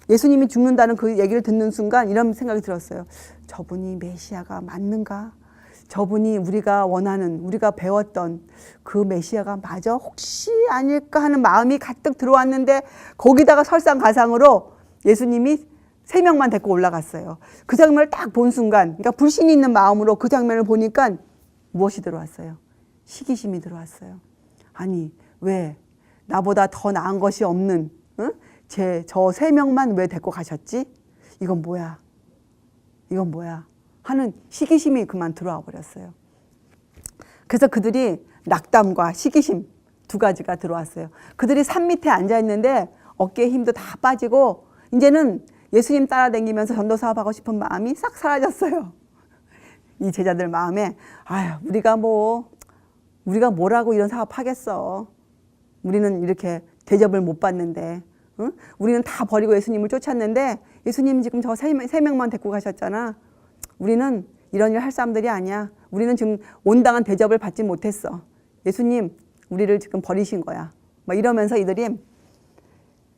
[SPEAKER 1] 예수님이 죽는다는 그 얘기를 듣는 순간 이런 생각이 들었어요. 저분이 메시아가 맞는가? 저분이 우리가 원하는, 우리가 배웠던 그 메시아가 맞아? 혹시 아닐까 하는 마음이 가득 들어왔는데, 거기다가 설상가상으로 예수님이 3명만 데리고 올라갔어요. 그 장면을 딱 본 순간, 그러니까 불신이 있는 마음으로 그 장면을 보니까 무엇이 들어왔어요? 시기심이 들어왔어요. 아니, 왜 나보다 더 나은 것이 없는 저 3명만 왜 데리고 가셨지? 이건 뭐야 하는 시기심이 그만 들어와 버렸어요. 그래서 그들이 낙담과 시기심 두 가지가 들어왔어요. 그들이 산 밑에 앉아 있는데 어깨에 힘도 다 빠지고, 이제는 예수님 따라다니면서 전도 사업하고 싶은 마음이 싹 사라졌어요. 이 제자들 마음에, 우리가 뭐라고 이런 사업 하겠어. 우리는 이렇게 대접을 못 받는데, 응? 우리는 다 버리고 예수님을 쫓았는데, 예수님 지금 저 3명만 데리고 가셨잖아. 우리는 이런 일 할 사람들이 아니야. 우리는 지금 온당한 대접을 받지 못했어. 예수님, 우리를 지금 버리신 거야. 막 이러면서 이들이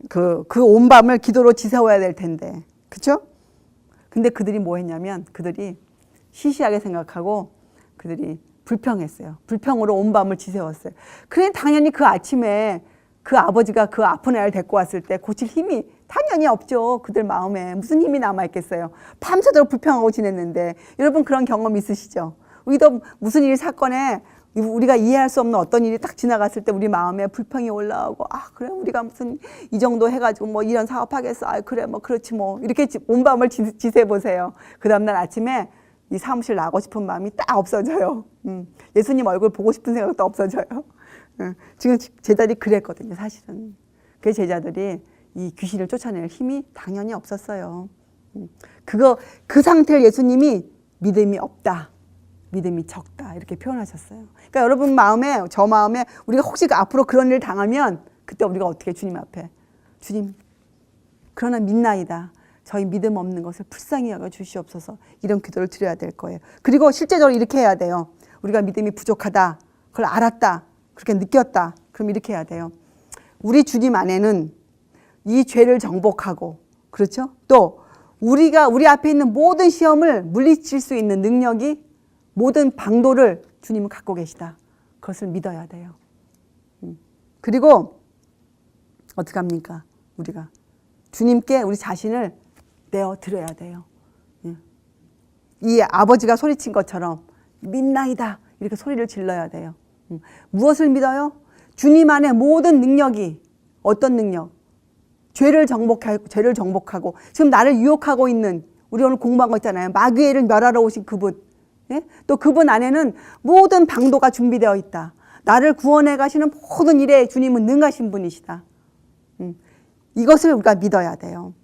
[SPEAKER 1] 그 온 밤을 기도로 지새워야 될 텐데. 그쵸? 근데 그들이 뭐 했냐면, 그들이 시시하게 생각하고 그들이 불평했어요. 불평으로 온 밤을 지새웠어요. 그래, 당연히 그 아침에 그 아버지가 그 아픈 애를 데리고 왔을 때 고칠 힘이 당연히 없죠. 그들 마음에 무슨 힘이 남아있겠어요. 밤새도록 불평하고 지냈는데. 여러분 그런 경험 있으시죠? 우리도 무슨 일 사건에 우리가 이해할 수 없는 어떤 일이 딱 지나갔을 때 우리 마음에 불평이 올라오고, 그래 우리가 무슨 이 정도 해가지고 뭐 이런 사업하겠어. 그래 뭐 그렇지 뭐. 이렇게 온 밤을 지새보세요. 그 다음날 아침에 이 사무실 나가고 싶은 마음이 딱 없어져요. 예수님 얼굴 보고 싶은 생각도 없어져요. 지금 제자들이 그랬거든요, 사실은. 그 제자들이 이 귀신을 쫓아낼 힘이 당연히 없었어요. 그 상태를 예수님이 믿음이 없다, 믿음이 적다 이렇게 표현하셨어요. 그러니까 여러분 마음에, 저 마음에 우리가 혹시 앞으로 그런 일을 당하면 그때 우리가 어떻게 주님 앞에, 주님 그러나 믿나이다, 저희 믿음 없는 것을 불쌍히 여겨 주시옵소서, 이런 기도를 드려야 될 거예요. 그리고 실제적으로 이렇게 해야 돼요. 우리가 믿음이 부족하다, 그걸 알았다, 그렇게 느꼈다, 그럼 이렇게 해야 돼요. 우리 주님 안에는 이 죄를 정복하고, 그렇죠? 또 우리가 우리 앞에 있는 모든 시험을 물리칠 수 있는 능력이, 모든 방도를 주님은 갖고 계시다, 그것을 믿어야 돼요. 그리고 어떻게 합니까? 우리가 주님께 우리 자신을 내어 드려야 돼요. 이 아버지가 소리친 것처럼 믿나이다 이렇게 소리를 질러야 돼요. 무엇을 믿어요? 주님 안에 모든 능력이, 어떤 능력? 죄를 정복하고 지금 나를 유혹하고 있는, 우리 오늘 공부한 거 있잖아요. 마귀를 멸하러 오신 그분. 예? 또 그분 안에는 모든 방도가 준비되어 있다. 나를 구원해 가시는 모든 일에 주님은 능하신 분이시다. 이것을 우리가 믿어야 돼요.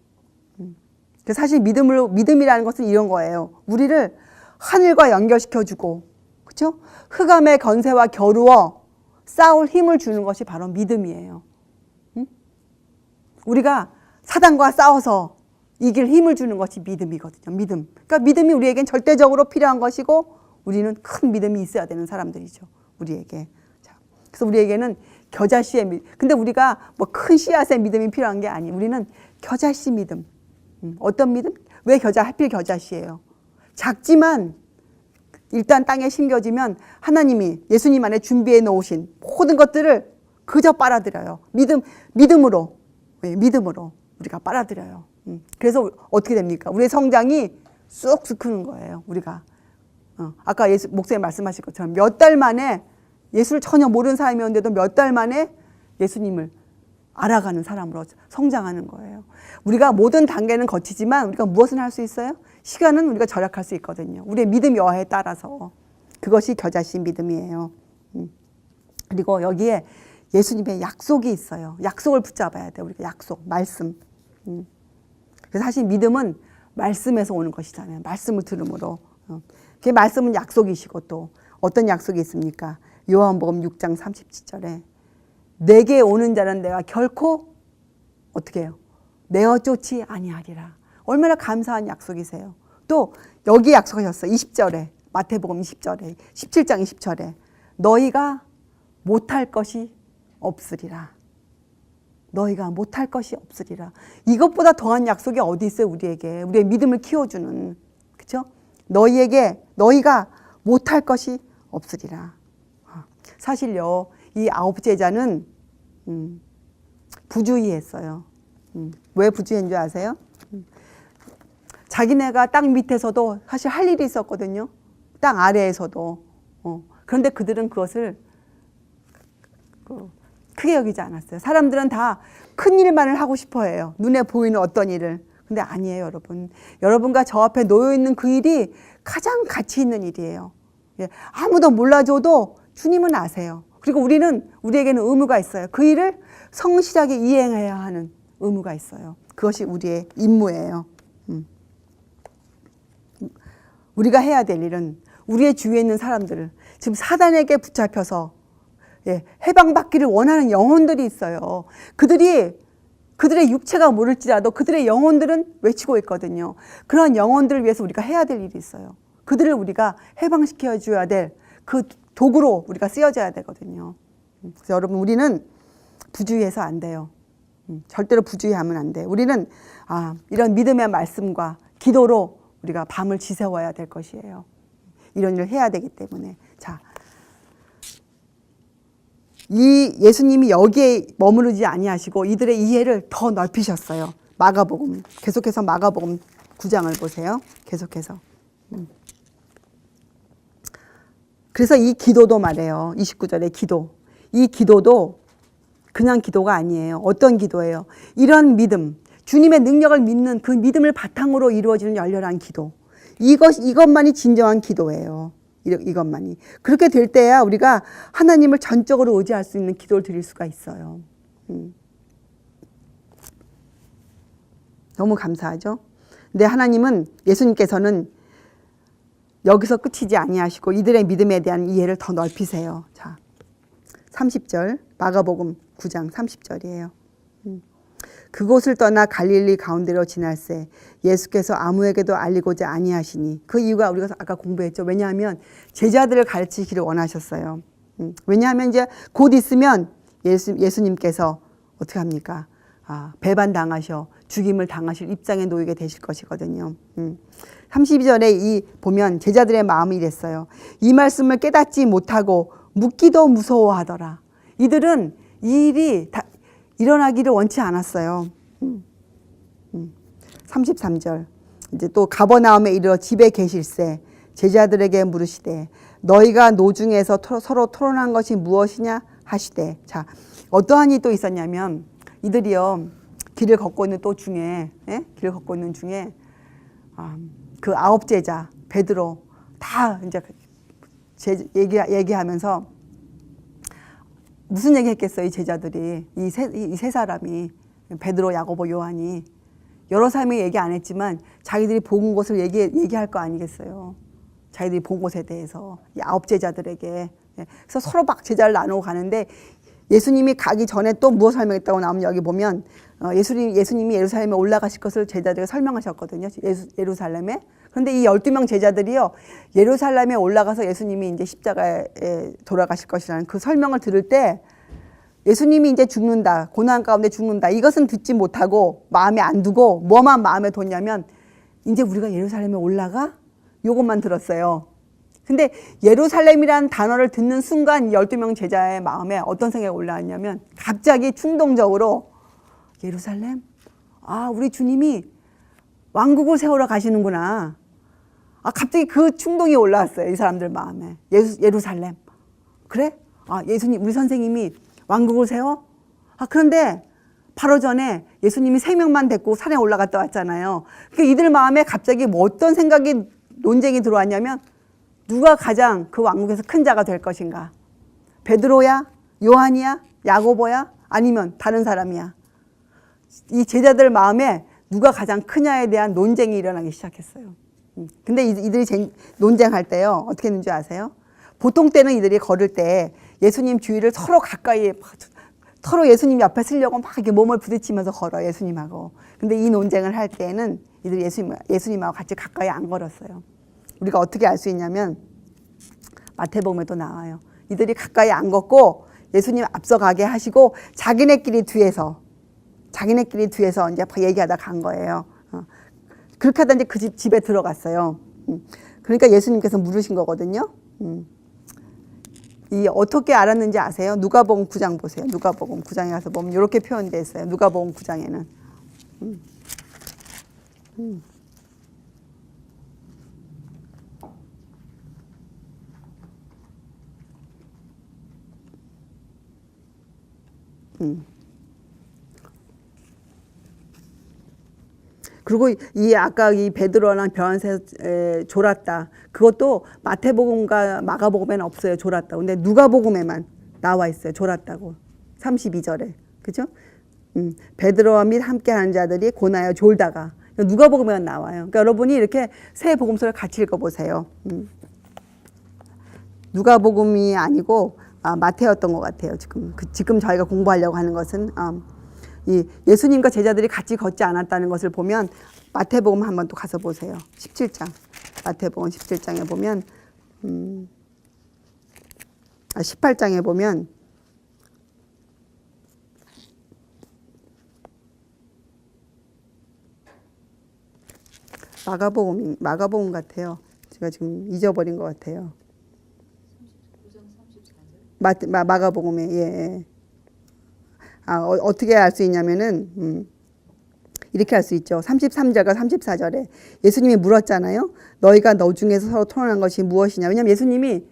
[SPEAKER 1] 사실 믿음이라는 것은 이런 거예요. 우리를 하늘과 연결시켜주고, 그렇죠? 흑암의 권세와 겨루어 싸울 힘을 주는 것이 바로 믿음이에요. 우리가 사단과 싸워서 이길 힘을 주는 것이 믿음이거든요. 믿음. 그러니까 믿음이 우리에겐 절대적으로 필요한 것이고, 우리는 큰 믿음이 있어야 되는 사람들이죠. 우리에게. 자, 그래서 우리에게는 겨자씨의 믿음. 근데 우리가 뭐 큰 씨앗의 믿음이 필요한 게 아니에요. 우리는 겨자씨 믿음. 어떤 믿음? 왜 하필 겨자씨예요? 작지만 일단 땅에 심겨지면 하나님이 예수님 안에 준비해 놓으신 모든 것들을 그저 빨아들여요. 믿음으로 우리가 빨아들여요. 그래서 어떻게 됩니까? 우리의 성장이 쑥쑥 크는 거예요. 우리가 아까 목사님 말씀하신 것처럼 몇 달 만에, 예수를 전혀 모르는 사람이었는데도 몇 달 만에 예수님을 알아가는 사람으로 성장하는 거예요. 우리가 모든 단계는 거치지만 우리가 무엇은 할 수 있어요? 시간은 우리가 절약할 수 있거든요. 우리의 믿음 여하에 따라서. 그것이 겨자씨 믿음이에요. 그리고 여기에 예수님의 약속이 있어요. 약속을 붙잡아야 돼요. 우리가 약속, 말씀. 그래서 사실 믿음은 말씀에서 오는 것이잖아요. 말씀을 들음으로. 그 말씀은 약속이시고, 또 어떤 약속이 있습니까? 요한복음 6장 37절에 내게 오는 자는 내가 결코 어떻게 해요? 내어 쫓지 아니하리라. 얼마나 감사한 약속이세요. 또 여기 약속하셨어요. 20절에, 마태복음 20절에, 17장 20절에 너희가 못할 것이 없으리라. 너희가 못할 것이 없으리라. 이것보다 더한 약속이 어디 있어요? 우리에게. 우리의 믿음을 키워주는. 그렇죠? 너희가 못할 것이 없으리라. 사실요, 이 9 제자는 부주의했어요. 왜 부주의한 줄 아세요? 자기네가 땅 밑에서도 사실 할 일이 있었거든요. 땅 아래에서도. 그런데 그들은 그것을 크게 여기지 않았어요. 사람들은 다 큰 일만을 하고 싶어 해요. 눈에 보이는 어떤 일을. 근데 아니에요, 여러분. 여러분과 저 앞에 놓여 있는 그 일이 가장 가치 있는 일이에요. 아무도 몰라줘도 주님은 아세요. 그리고 우리에게는 의무가 있어요. 그 일을 성실하게 이행해야 하는 의무가 있어요. 그것이 우리의 임무예요. 우리가 해야 될 일은 우리의 주위에 있는 사람들을, 지금 사단에게 붙잡혀서 해방받기를 원하는 영혼들이 있어요. 그들의 육체가 모를지라도 그들의 영혼들은 외치고 있거든요. 그런 영혼들을 위해서 우리가 해야 될 일이 있어요. 그들을 우리가 해방시켜줘야 될 그 도구로 우리가 쓰여져야 되거든요. 그래서 여러분, 우리는 부주의해서 안 돼요. 절대로 부주의하면 안 돼요. 우리는 이런 믿음의 말씀과 기도로 우리가 밤을 지새워야 될 것이에요. 이런 일을 해야 되기 때문에. 자, 이 예수님이 여기에 머무르지 아니하시고 이들의 이해를 더 넓히셨어요. 마가복음, 계속해서 마가복음 9장을 보세요. 계속해서. 그래서 이 기도도 말해요. 29절의 기도. 이 기도도 그냥 기도가 아니에요. 어떤 기도예요? 이런 믿음, 주님의 능력을 믿는 그 믿음을 바탕으로 이루어지는 열렬한 기도. 이것만이 진정한 기도예요. 이것만이. 그렇게 될 때야 우리가 하나님을 전적으로 의지할 수 있는 기도를 드릴 수가 있어요. 너무 감사하죠? 근데 예수님께서는 여기서 끝이지 아니하시고 이들의 믿음에 대한 이해를 더 넓히세요. 자, 30절 마가복음 9장 30절이에요. 그곳을 떠나 갈릴리 가운데로 지날새 예수께서 아무에게도 알리고자 아니하시니 그 이유가 우리가 아까 공부했죠. 왜냐하면 제자들을 가르치기를 원하셨어요. 왜냐하면 이제 곧 있으면 예수님께서 어떻게 합니까? 배반당하셔 죽임을 당하실 입장에 놓이게 되실 것이거든요. 32절에 이 보면 제자들의 마음이 이랬어요. 이 말씀을 깨닫지 못하고 묻기도 무서워하더라. 이들은 이 일이 일어나기를 원치 않았어요. 33절 이제 또 가버나움에 이르러 집에 계실새 제자들에게 물으시되 너희가 노중에서 서로 토론한 것이 무엇이냐 하시되 자 어떠한 일이 또 있었냐면 이들이요 길을 걷고 있는 또 중에 길을 걷고 있는 중에 그 9 제자 베드로 다 이제 얘기하면서 무슨 얘기했겠어요? 이 제자들이 이 세 사람이 베드로, 야고보, 요한이 여러 사람이 얘기 안 했지만 자기들이 본 것을 얘기할 거 아니겠어요? 자기들이 본 것에 대해서 이 9 제자들에게 그래서 서로 막 제자를 나누고 가는데 예수님이 가기 전에 또 무엇 설명했다고 나오면 여기 보면 예수님이 예루살렘에 올라가실 것을 제자들에게 설명하셨거든요. 예루살렘에. 그런데 이 12명 제자들이요. 예루살렘에 올라가서 예수님이 이제 십자가에 돌아가실 것이라는 그 설명을 들을 때 예수님이 이제 죽는다. 고난 가운데 죽는다. 이것은 듣지 못하고 마음에 안 두고 뭐만 마음에 뒀냐면 이제 우리가 예루살렘에 올라가? 요것만 들었어요. 근데 예루살렘이라는 단어를 듣는 순간 12명 제자의 마음에 어떤 생각이 올라왔냐면 갑자기 충동적으로 예루살렘? 우리 주님이 왕국을 세우러 가시는구나. 갑자기 그 충동이 올라왔어요. 이 사람들 마음에. 예루살렘. 그래? 예수님, 우리 선생님이 왕국을 세워? 그런데 바로 전에 예수님이 3명만 데리고 산에 올라갔다 왔잖아요. 그러니까 이들 마음에 갑자기 뭐 어떤 생각이 논쟁이 들어왔냐면 누가 가장 그 왕국에서 큰 자가 될 것인가? 베드로야? 요한이야? 야고보야? 아니면 다른 사람이야? 이 제자들 마음에 누가 가장 크냐에 대한 논쟁이 일어나기 시작했어요. 근데 이들이 논쟁할 때요. 어떻게 했는지 아세요? 보통 때는 이들이 걸을 때 예수님 주위를 서로 가까이 서로 예수님 옆에 쓰려고 막 이렇게 몸을 부딪히면서 걸어요. 예수님하고. 근데 이 논쟁을 할 때는 이들이 예수님하고 같이 가까이 안 걸었어요. 우리가 어떻게 알 수 있냐면 마태복음에도 나와요. 이들이 가까이 안 걷고 예수님 앞서가게 하시고 자기네끼리 뒤에서 이제 얘기하다 간 거예요. 그렇게 하다 이제 그 집에 들어갔어요. 그러니까 예수님께서 물으신 거거든요. 이 어떻게 알았는지 아세요? 누가복음 9장 보세요. 누가복음 9장에 가서 보면 이렇게 표현되어 있어요. 누가복음 9장에는. 그리고 아까 이 베드로랑 벼안새 졸았다. 그것도 마태복음과 마가복음에는 없어요. 졸았다. 근데 누가복음에만 나와 있어요. 졸았다고. 32절에. 그죠? 베드로와 및 함께하는 자들이 고나여 졸다가. 누가복음에만 나와요. 그러니까 여러분이 이렇게 세 복음서를 같이 읽어보세요. 누가복음이 아니고 마태였던 것 같아요. 지금 저희가 공부하려고 하는 것은 예수님과 제자들이 같이 걷지 않았다는 것을 보면 마태복음 한번 또 가서 보세요. 17장. 마태복음 17장에 보면 18장에 보면 마가복음 같아요. 제가 지금 잊어버린 것 같아요. 마가복음에 예. 어떻게 알 수 있냐면은 이렇게 할 수 있죠. 33절과 34절에 예수님이 물었잖아요. 너희가 너 중에서 서로 토론한 것이 무엇이냐. 왜냐하면 예수님이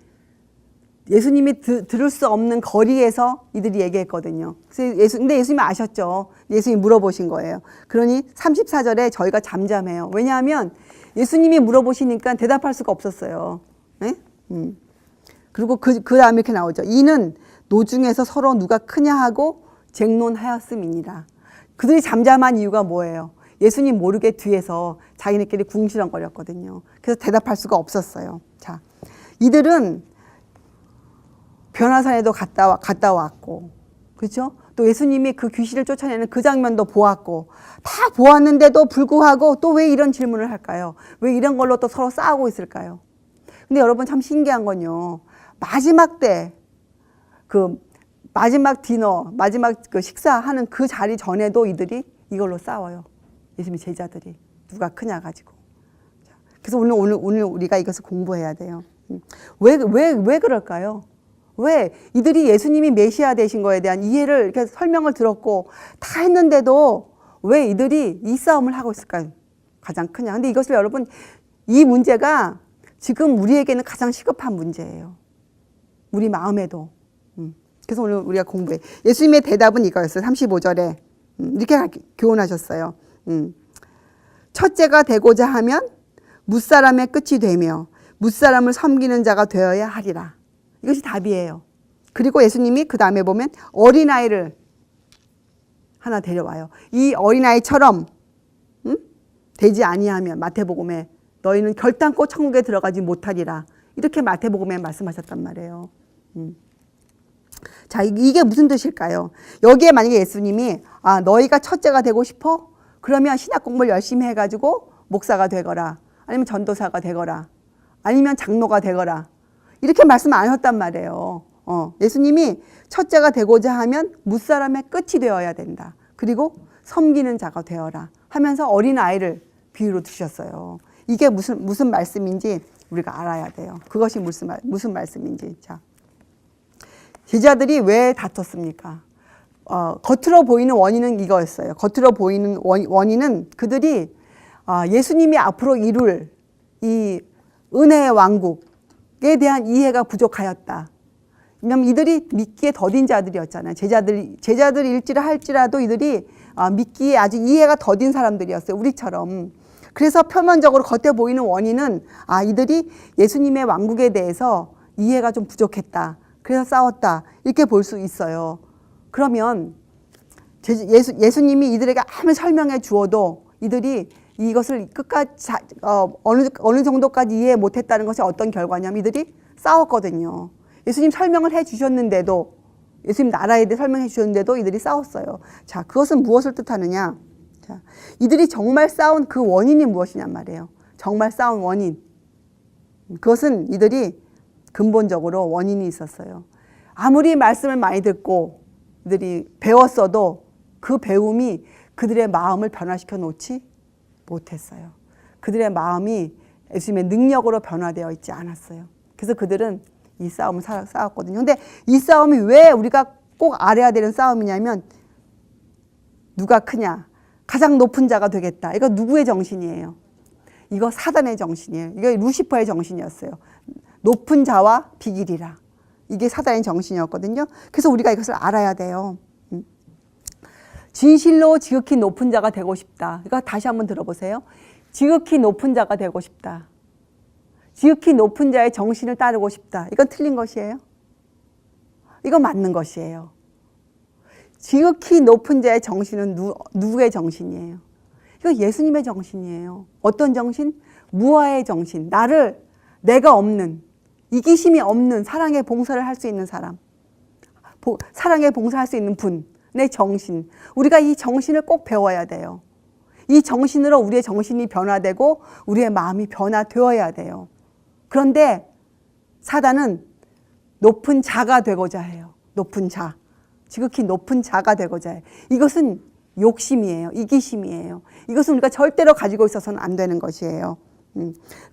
[SPEAKER 1] 들을 수 없는 거리에서 이들이 얘기했거든요. 근데 예수님이 아셨죠. 예수님이 물어보신 거예요. 그러니 34절에 저희가 잠잠해요. 왜냐하면 예수님이 물어보시니까 대답할 수가 없었어요. 네? 그리고 그 다음에 이렇게 나오죠. 이는 노중에서 서로 누가 크냐 하고 쟁론하였음이니라. 그들이 잠잠한 이유가 뭐예요? 예수님 모르게 뒤에서 자기네끼리 궁시렁거렸거든요. 그래서 대답할 수가 없었어요. 자, 이들은 변화산에도 갔다 왔고, 그렇죠? 또 예수님이 그 귀신을 쫓아내는 그 장면도 보았고, 다 보았는데도 불구하고 또 왜 이런 질문을 할까요? 왜 이런 걸로 또 서로 싸우고 있을까요? 근데 여러분 참 신기한 건요. 마지막 때, 그 마지막 디너, 마지막 그 식사하는 그 자리 전에도 이들이 이걸로 싸워요. 예수님의 제자들이. 누가 크냐 가지고. 그래서 오늘 우리가 이것을 공부해야 돼요. 왜 그럴까요? 왜 이들이 예수님이 메시아 되신 거에 대한 이해를 이렇게 설명을 들었고 다 했는데도 왜 이들이 이 싸움을 하고 있을까요? 가장 크냐. 근데 이것을 여러분, 이 문제가 지금 우리에게는 가장 시급한 문제예요. 우리 마음에도. 그래서 오늘 우리가 공부해. 예수님의 대답은 이거였어요. 35절에. 이렇게 교훈하셨어요. 첫째가 되고자 하면 무사람의 끝이 되며 무사람을 섬기는 자가 되어야 하리라. 이것이 답이에요. 그리고 예수님이 그 다음에 보면 어린아이를 하나 데려와요. 이 어린아이처럼 되지 아니하면 마태복음에 너희는 결단코 천국에 들어가지 못하리라. 이렇게 마태복음에 말씀하셨단 말이에요. 자, 이게 무슨 뜻일까요? 여기에 만약에 예수님이 너희가 첫째가 되고 싶어? 그러면 신학 공부를 열심히 해가지고 목사가 되거라. 아니면 전도사가 되거라. 아니면 장로가 되거라. 이렇게 말씀 안 하셨단 말이에요. 예수님이 첫째가 되고자 하면 무사람의 끝이 되어야 된다. 그리고 섬기는 자가 되어라 하면서 어린아이를 비유로 드셨어요. 이게 무슨 말씀인지 우리가 알아야 돼요. 그것이 무슨 말씀인지. 자, 제자들이 왜 다퉜습니까? 겉으로 보이는 원인은 이거였어요. 겉으로 보이는 원인은 그들이 예수님이 앞으로 이룰 이 은혜의 왕국에 대한 이해가 부족하였다. 왜냐하면 이들이 믿기에 더딘 자들이었잖아요. 제자들일지라 할지라도 이들이 믿기에 아주 이해가 더딘 사람들이었어요. 우리처럼. 그래서 표면적으로 겉에 보이는 원인은 이들이 예수님의 왕국에 대해서 이해가 좀 부족했다. 그래서 싸웠다. 이렇게 볼 수 있어요. 그러면 예수님이 이들에게 아무리 설명해 주어도 이들이 이것을 끝까지 어느 정도까지 이해 못했다는 것이 어떤 결과냐면 이들이 싸웠거든요. 예수님 설명을 해 주셨는데도, 예수님 나라에 대해 설명해 주셨는데도 이들이 싸웠어요. 자, 그것은 무엇을 뜻하느냐? 자, 이들이 정말 싸운 그 원인이 무엇이냔 말이에요. 정말 싸운 원인. 그것은 이들이 근본적으로 원인이 있었어요. 아무리 말씀을 많이 듣고 이들이 배웠어도 그 배움이 그들의 마음을 변화시켜 놓지 못했어요. 그들의 마음이 예수님의 능력으로 변화되어 있지 않았어요. 그래서 그들은 이 싸움을 싸웠거든요. 근데 이 싸움이 왜 우리가 꼭 알아야 되는 싸움이냐면 누가 크냐? 가장 높은 자가 되겠다. 이거 누구의 정신이에요? 이거 사단의 정신이에요. 이거 루시퍼의 정신이었어요. 높은 자와 비길이라. 이게 사단의 정신이었거든요. 그래서 우리가 이것을 알아야 돼요. 진실로 지극히 높은 자가 되고 싶다. 이거 다시 한번 들어보세요. 지극히 높은 자가 되고 싶다. 지극히 높은 자의 정신을 따르고 싶다. 이건 틀린 것이에요? 이건 맞는 것이에요. 지극히 높은 자의 정신은 누구의 정신이에요? 이거 예수님의 정신이에요. 어떤 정신? 무아의 정신. 내가 없는, 이기심이 없는 사랑의 봉사를 할 수 있는 사람. 사랑의 봉사할 수 있는 분의 정신. 우리가 이 정신을 꼭 배워야 돼요. 이 정신으로 우리의 정신이 변화되고 우리의 마음이 변화되어야 돼요. 그런데 사단은 높은 자가 되고자 해요. 높은 자. 지극히 높은 자가 되고자 해요. 이것은 욕심이에요. 이기심이에요. 이것은 우리가 절대로 가지고 있어서는 안 되는 것이에요.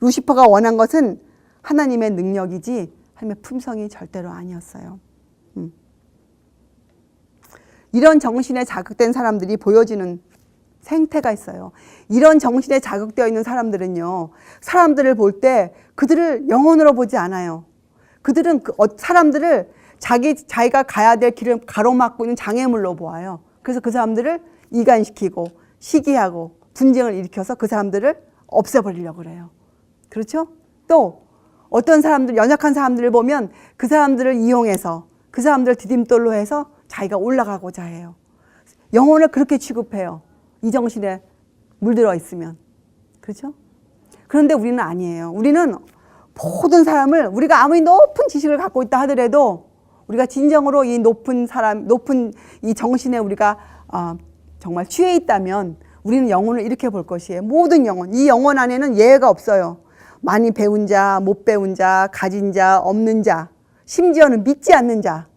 [SPEAKER 1] 루시퍼가 원한 것은 하나님의 능력이지 하나님의 품성이 절대로 아니었어요. 이런 정신에 자극된 사람들이 보여지는 생태가 있어요. 이런 정신에 자극되어 있는 사람들은요, 사람들을 볼 때 그들을 영혼으로 보지 않아요. 그들은 사람들을 자기가 가야 될 길을 가로막고 있는 장애물로 보아요. 그래서 그 사람들을 이간시키고 시기하고 분쟁을 일으켜서 그 사람들을 없애버리려고 그래요. 그렇죠? 또 어떤 사람들, 연약한 사람들을 보면 그 사람들을 이용해서 그 사람들을 디딤돌로 해서 자기가 올라가고자 해요. 영혼을 그렇게 취급해요. 이 정신에 물들어 있으면. 그렇죠? 그런데 우리는 아니에요. 우리는 모든 사람을 우리가 아무리 높은 지식을 갖고 있다 하더라도 우리가 진정으로 이 높은 이 정신에 우리가 정말 취해 있다면 우리는 영혼을 이렇게 볼 것이에요. 모든 영혼, 이 영혼 안에는 예외가 없어요. 많이 배운 자, 못 배운 자, 가진 자, 없는 자, 심지어는 믿지 않는 자,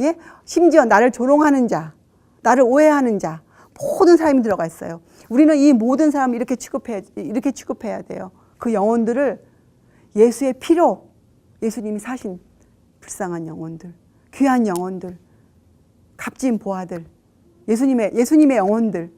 [SPEAKER 1] 예? 심지어 나를 조롱하는 자, 나를 오해하는 자, 모든 사람이 들어가 있어요. 우리는 이 모든 사람을 이렇게 취급해야 돼요. 그 영혼들을 예수의 피로, 예수님이 사신 불쌍한 영혼들, 귀한 영혼들, 값진 보아들, 예수님의 영혼들,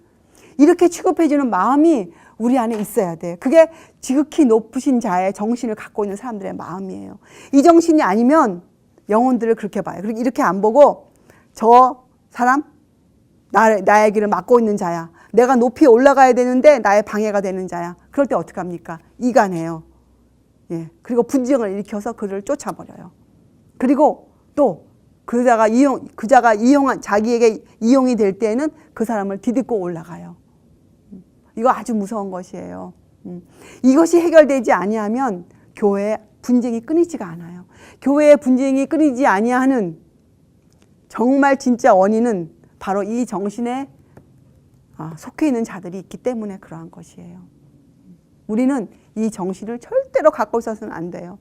[SPEAKER 1] 이렇게 취급해주는 마음이 우리 안에 있어야 돼. 그게 지극히 높으신 자의 정신을 갖고 있는 사람들의 마음이에요. 이 정신이 아니면 영혼들을 그렇게 봐요. 이렇게 안 보고 저 사람 나의 길을 막고 있는 자야. 내가 높이 올라가야 되는데 나의 방해가 되는 자야. 그럴 때 어떡합니까? 이간해요. 예. 그리고 분쟁을 일으켜서 그를 쫓아버려요. 그리고 또 자기에게 이용이 될 때에는 그 사람을 디딛고 올라가요. 이거 아주 무서운 것이에요. 이것이 해결되지 아니하면 교회의 분쟁이 끊이지가 않아요. 교회의 분쟁이 끊이지 아니하는 정말 진짜 원인은 바로 이 정신에 속해 있는 자들이 있기 때문에 그러한 것이에요. 우리는 이 정신을 절대로 갖고 있어서는 안 돼요.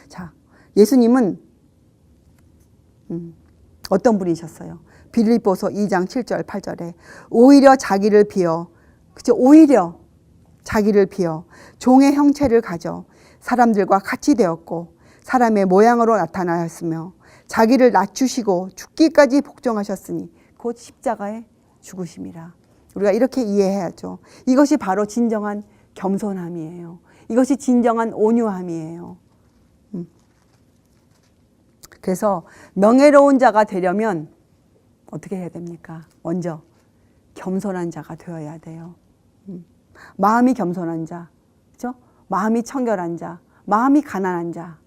[SPEAKER 1] 자, 예수님은 어떤 분이셨어요? 빌립보서 2장 7절 8절에 오히려 자기를 비어, 그죠? 오히려 자기를 비어 종의 형체를 가져 사람들과 같이 되었고 사람의 모양으로 나타나셨으며 자기를 낮추시고 죽기까지 복종하셨으니 곧 십자가에 죽으심이라. 우리가 이렇게 이해해야죠. 이것이 바로 진정한 겸손함이에요. 이것이 진정한 온유함이에요. 그래서 명예로운 자가 되려면 어떻게 해야 됩니까? 먼저 겸손한 자가 되어야 돼요. 마음이 겸손한 자, 그렇죠? 마음이 청결한 자, 마음이 가난한 자.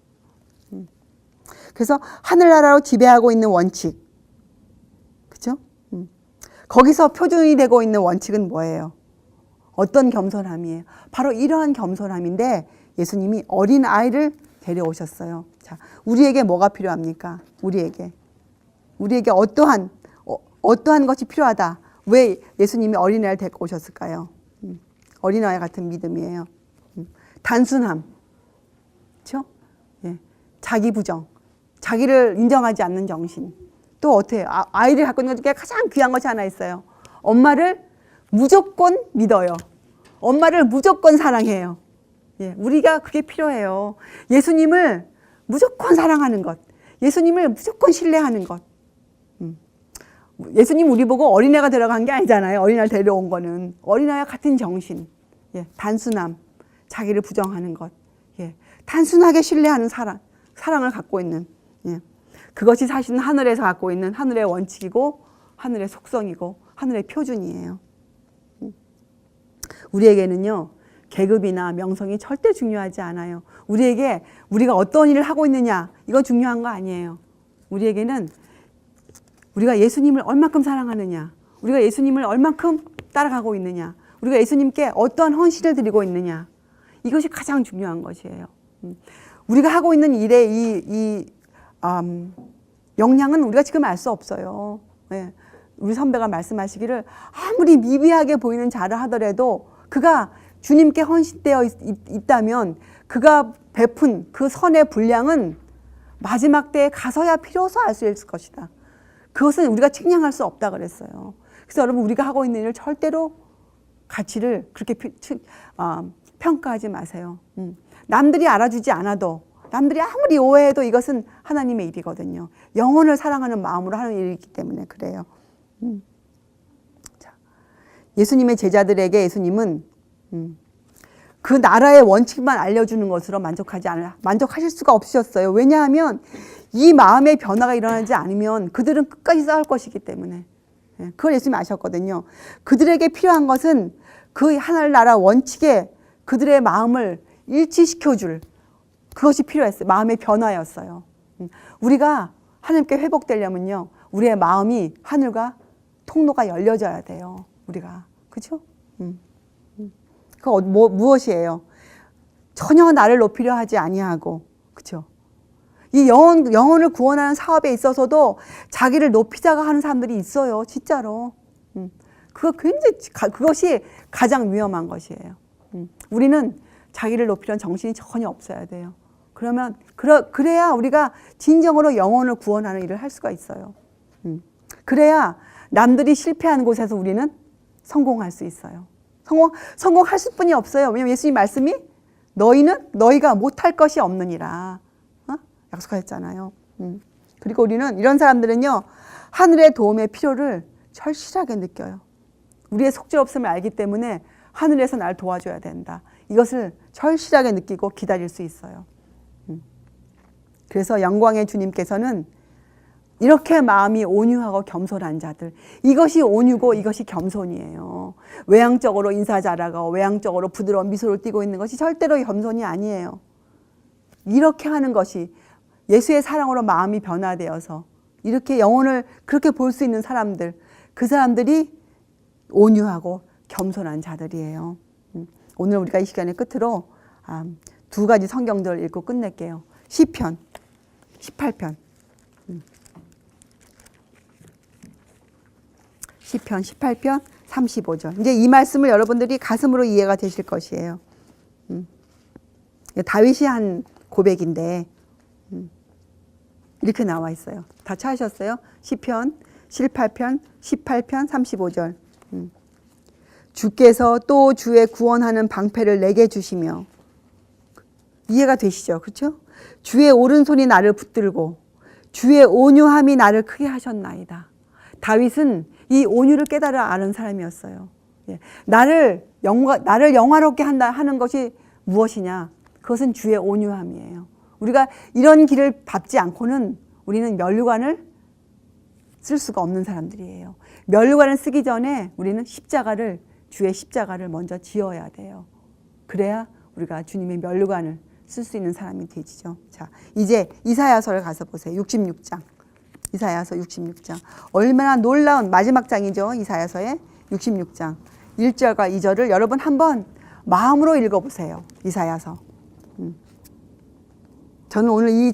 [SPEAKER 1] 그래서 하늘나라로 지배하고 있는 원칙, 그렇죠? 거기서 표준이 되고 있는 원칙은 뭐예요? 어떤 겸손함이에요? 바로 이러한 겸손함인데 예수님이 어린 아이를 데려오셨어요. 자, 우리에게 뭐가 필요합니까? 우리에게 어떠한 것이 필요하다. 왜 예수님이 어린아이를 데리고 오셨을까요? 어린아이 같은 믿음이에요. 단순함, 그렇죠? 예. 자기 부정, 자기를 인정하지 않는 정신. 또 어때요? 아이를 갖고 있는 것 중에 가장 귀한 것이 하나 있어요. 엄마를 무조건 믿어요. 엄마를 무조건 사랑해요. 예, 우리가 그게 필요해요. 예수님을 무조건 사랑하는 것, 예수님을 무조건 신뢰하는 것. 예수님 우리 보고 어린애가 데려간 게 아니잖아요. 어린애를 데려온 거는 어린아이와 같은 정신, 예, 단순함, 자기를 부정하는 것, 예, 단순하게 신뢰하는 사랑을 갖고 있는, 예, 그것이 사실은 하늘에서 갖고 있는 하늘의 원칙이고 하늘의 속성이고 하늘의 표준이에요. 우리에게는요, 계급이나 명성이 절대 중요하지 않아요. 우리가 어떤 일을 하고 있느냐, 이건 중요한 거 아니에요. 우리에게는 우리가 예수님을 얼만큼 사랑하느냐, 우리가 예수님을 얼만큼 따라가고 있느냐, 우리가 예수님께 어떠한 헌신을 드리고 있느냐, 이것이 가장 중요한 것이에요. 우리가 하고 있는 일의 영향은 우리가 지금 알 수 없어요. 예. 우리 선배가 말씀하시기를 아무리 미비하게 보이는 자를 하더라도 그가 주님께 헌신되어 있다면 그가 베푼 그 선의 분량은 마지막 때에 가서야 비로소 알 수 있을 것이다. 그것은 우리가 측량할 수 없다 그랬어요. 그래서 여러분, 우리가 하고 있는 일을 절대로 가치를 그렇게 평가하지 마세요. 남들이 알아주지 않아도, 남들이 아무리 오해해도 이것은 하나님의 일이거든요. 영혼을 사랑하는 마음으로 하는 일이기 때문에 그래요. 자, 예수님의 제자들에게 예수님은 그 나라의 원칙만 알려주는 것으로 만족하실 수가 없으셨어요. 왜냐하면 이 마음의 변화가 일어나지 않으면 그들은 끝까지 싸울 것이기 때문에. 그걸 예수님이 아셨거든요. 그들에게 필요한 것은 그 하늘나라 원칙에 그들의 마음을 일치시켜줄 그것이 필요했어요. 마음의 변화였어요. 우리가 하나님께 회복되려면요, 우리의 마음이 하늘과 통로가 열려져야 돼요. 우리가, 그렇죠? 그 무엇이에요? 전혀 나를 높이려 하지 아니하고, 그렇죠? 이 영혼을 구원하는 사업에 있어서도 자기를 높이자가 하는 사람들이 있어요, 진짜로. 그것이 가장 위험한 것이에요. 우리는 자기를 높이려는 정신이 전혀 없어야 돼요. 그래야 우리가 진정으로 영혼을 구원하는 일을 할 수가 있어요. 그래야 남들이 실패하는 곳에서 우리는 성공할 수 있어요. 성공할 수뿐이 없어요. 왜냐하면 예수님 말씀이 너희가 못할 것이 없느니라 약속하셨잖아요. 그리고 우리는 이런 사람들은요, 하늘의 도움의 필요를 절실하게 느껴요. 우리의 속죄없음을 알기 때문에 하늘에서 날 도와줘야 된다. 이것을 절실하게 느끼고 기다릴 수 있어요. 그래서 영광의 주님께서는 이렇게 마음이 온유하고 겸손한 자들, 이것이 온유고 이것이 겸손이에요. 외향적으로 인사 잘하고 외향적으로 부드러운 미소를 띠고 있는 것이 절대로 겸손이 아니에요. 이렇게 하는 것이 예수의 사랑으로 마음이 변화되어서 이렇게 영혼을 그렇게 볼 수 있는 사람들, 그 사람들이 온유하고 겸손한 자들이에요. 오늘 우리가 이 시간의 끝으로 두 가지 성경들을 읽고 끝낼게요. 시편 18편. 시편 18편 35절. 이제 이 말씀을 여러분들이 가슴으로 이해가 되실 것이에요. 다윗이 한 고백인데 이렇게 나와 있어요. 다 찾으셨어요? 시편 18편 35절. 주께서 또 주의 구원하는 방패를 내게 주시며, 이해가 되시죠? 그렇죠? 주의 오른손이 나를 붙들고 주의 온유함이 나를 크게 하셨나이다. 다윗은 이 온유를 깨달아 아는 사람이었어요. 나를 영화롭게 하는 것이 무엇이냐? 그것은 주의 온유함이에요. 우리가 이런 길을 밟지 않고는 우리는 면류관을 쓸 수가 없는 사람들이에요. 면류관을 쓰기 전에 우리는 주의 십자가를 먼저 지어야 돼요. 그래야 우리가 주님의 면류관을 쓸 수 있는 사람이 되지죠. 자, 이제 이사야서를 가서 보세요. 66장. 이사야서 66장. 얼마나 놀라운 마지막 장이죠. 이사야서의 66장. 1절과 2절을 여러분 한번 마음으로 읽어보세요. 이사야서. 저는 오늘 이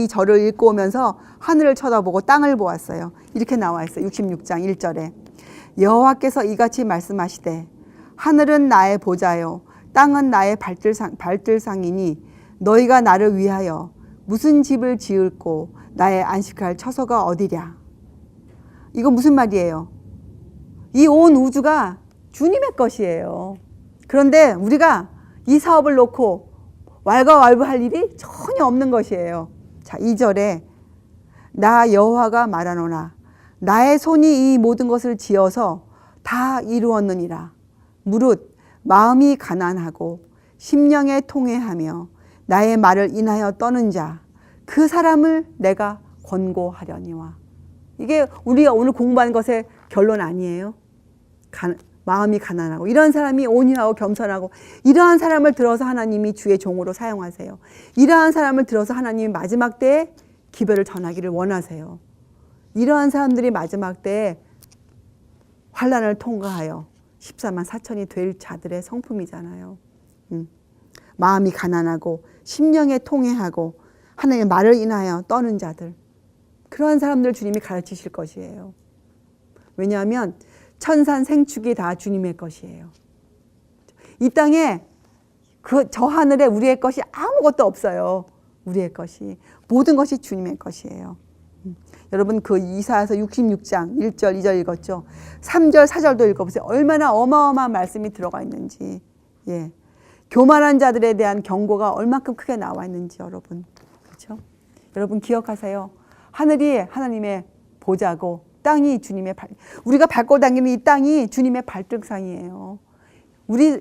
[SPEAKER 1] 절을 읽고 오면서 하늘을 쳐다보고 땅을 보았어요. 이렇게 나와 있어요. 66장 1절에. 여호와께서 이같이 말씀하시되 하늘은 나의 보좌요 땅은 나의 발들상이니 너희가 나를 위하여 무슨 집을 지을고 나의 안식할 처소가 어디랴. 이거 무슨 말이에요? 이 온 우주가 주님의 것이에요. 그런데 우리가 이 사업을 놓고 왈가왈부할 일이 전혀 없는 것이에요. 자, 2절에 나 여호와가 말하노라. 나의 손이 이 모든 것을 지어서 다 이루었느니라. 무릇 마음이 가난하고 심령에 통회하며 나의 말을 인하여 떠는 자, 그 사람을 내가 권고하려니와. 이게 우리가 오늘 공부한 것의 결론 아니에요? 마음이 가난하고 이런 사람이 온유하고 겸손하고 이러한 사람을 들어서 하나님이 주의 종으로 사용하세요. 이러한 사람을 들어서 하나님이 마지막 때에 기별을 전하기를 원하세요. 이러한 사람들이 마지막 때에 환난을 통과하여 14만 4천이 될 자들의 성품이잖아요. 마음이 가난하고 심령에 통회하고 하나님의 말을 인하여 떠는 자들, 그러한 사람들 주님이 가르치실 것이에요. 왜냐하면 천산생축이 다 주님의 것이에요. 이 땅에 저 하늘에 우리의 것이 아무것도 없어요. 우리의 것이 모든 것이 주님의 것이에요. 여러분 그 이사야서 66장 1절 2절 읽었죠. 3절 4절도 읽어보세요. 얼마나 어마어마한 말씀이 들어가 있는지. 예. 교만한 자들에 대한 경고가 얼마큼 크게 나와 있는지 여러분. 그렇죠? 여러분 기억하세요. 하늘이 하나님의 보좌고 땅이 주님의 우리가 밟고 다니는 이 땅이 주님의 발등상이에요.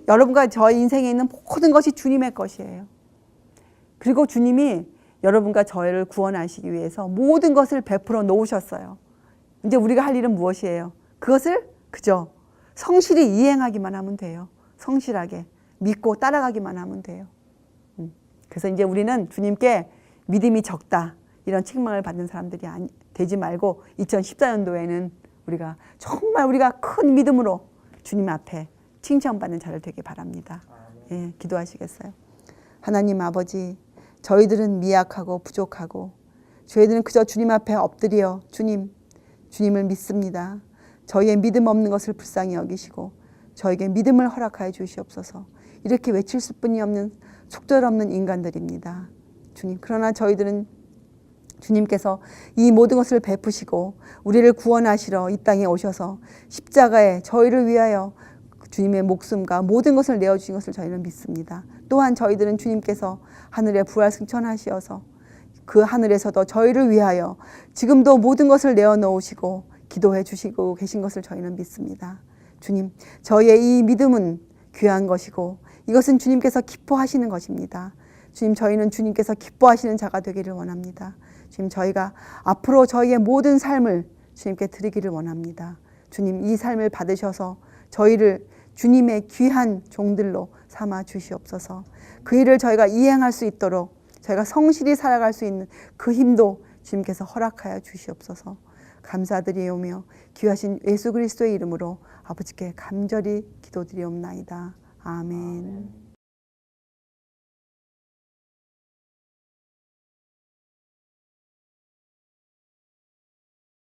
[SPEAKER 1] 여러분과 저의 인생에 있는 모든 것이 주님의 것이에요. 그리고 주님이 여러분과 저희를 구원하시기 위해서 모든 것을 베풀어 놓으셨어요. 이제 우리가 할 일은 무엇이에요? 그것을 그저 성실히 이행하기만 하면 돼요. 성실하게 믿고 따라가기만 하면 돼요. 그래서 이제 우리는 주님께 믿음이 적다 이런 책망을 받는 사람들이 되지 말고 2014년도에는 우리가 정말 우리가 큰 믿음으로 주님 앞에 칭찬받는 자들 되길 바랍니다. 예, 기도하시겠어요? 하나님 아버지, 저희들은 미약하고 부족하고 저희들은 그저 주님 앞에 엎드려 주님을 믿습니다. 저희의 믿음 없는 것을 불쌍히 여기시고 저에게 믿음을 허락하여 주시옵소서. 이렇게 외칠 수뿐이 없는 속절없는 인간들입니다. 주님, 그러나 저희들은 주님께서 이 모든 것을 베푸시고 우리를 구원하시러 이 땅에 오셔서 십자가에 저희를 위하여 주님의 목숨과 모든 것을 내어주신 것을 저희는 믿습니다. 또한 저희들은 주님께서 하늘에 부활승천하시어서 그 하늘에서도 저희를 위하여 지금도 모든 것을 내어놓으시고 기도해 주시고 계신 것을 저희는 믿습니다. 주님, 저희의 이 믿음은 귀한 것이고 이것은 주님께서 기뻐하시는 것입니다. 주님, 저희는 주님께서 기뻐하시는 자가 되기를 원합니다. 주님, 저희가 앞으로 저희의 모든 삶을 주님께 드리기를 원합니다. 주님, 이 삶을 받으셔서 저희를 주님의 귀한 종들로 삼아 주시옵소서. 그 일을 저희가 이행할 수 있도록 저희가 성실히 살아갈 수 있는 그 힘도 주님께서 허락하여 주시옵소서. 감사드리오며 귀하신 예수 그리스도의 이름으로 아버지께 간절히 기도드리옵나이다. 아멘.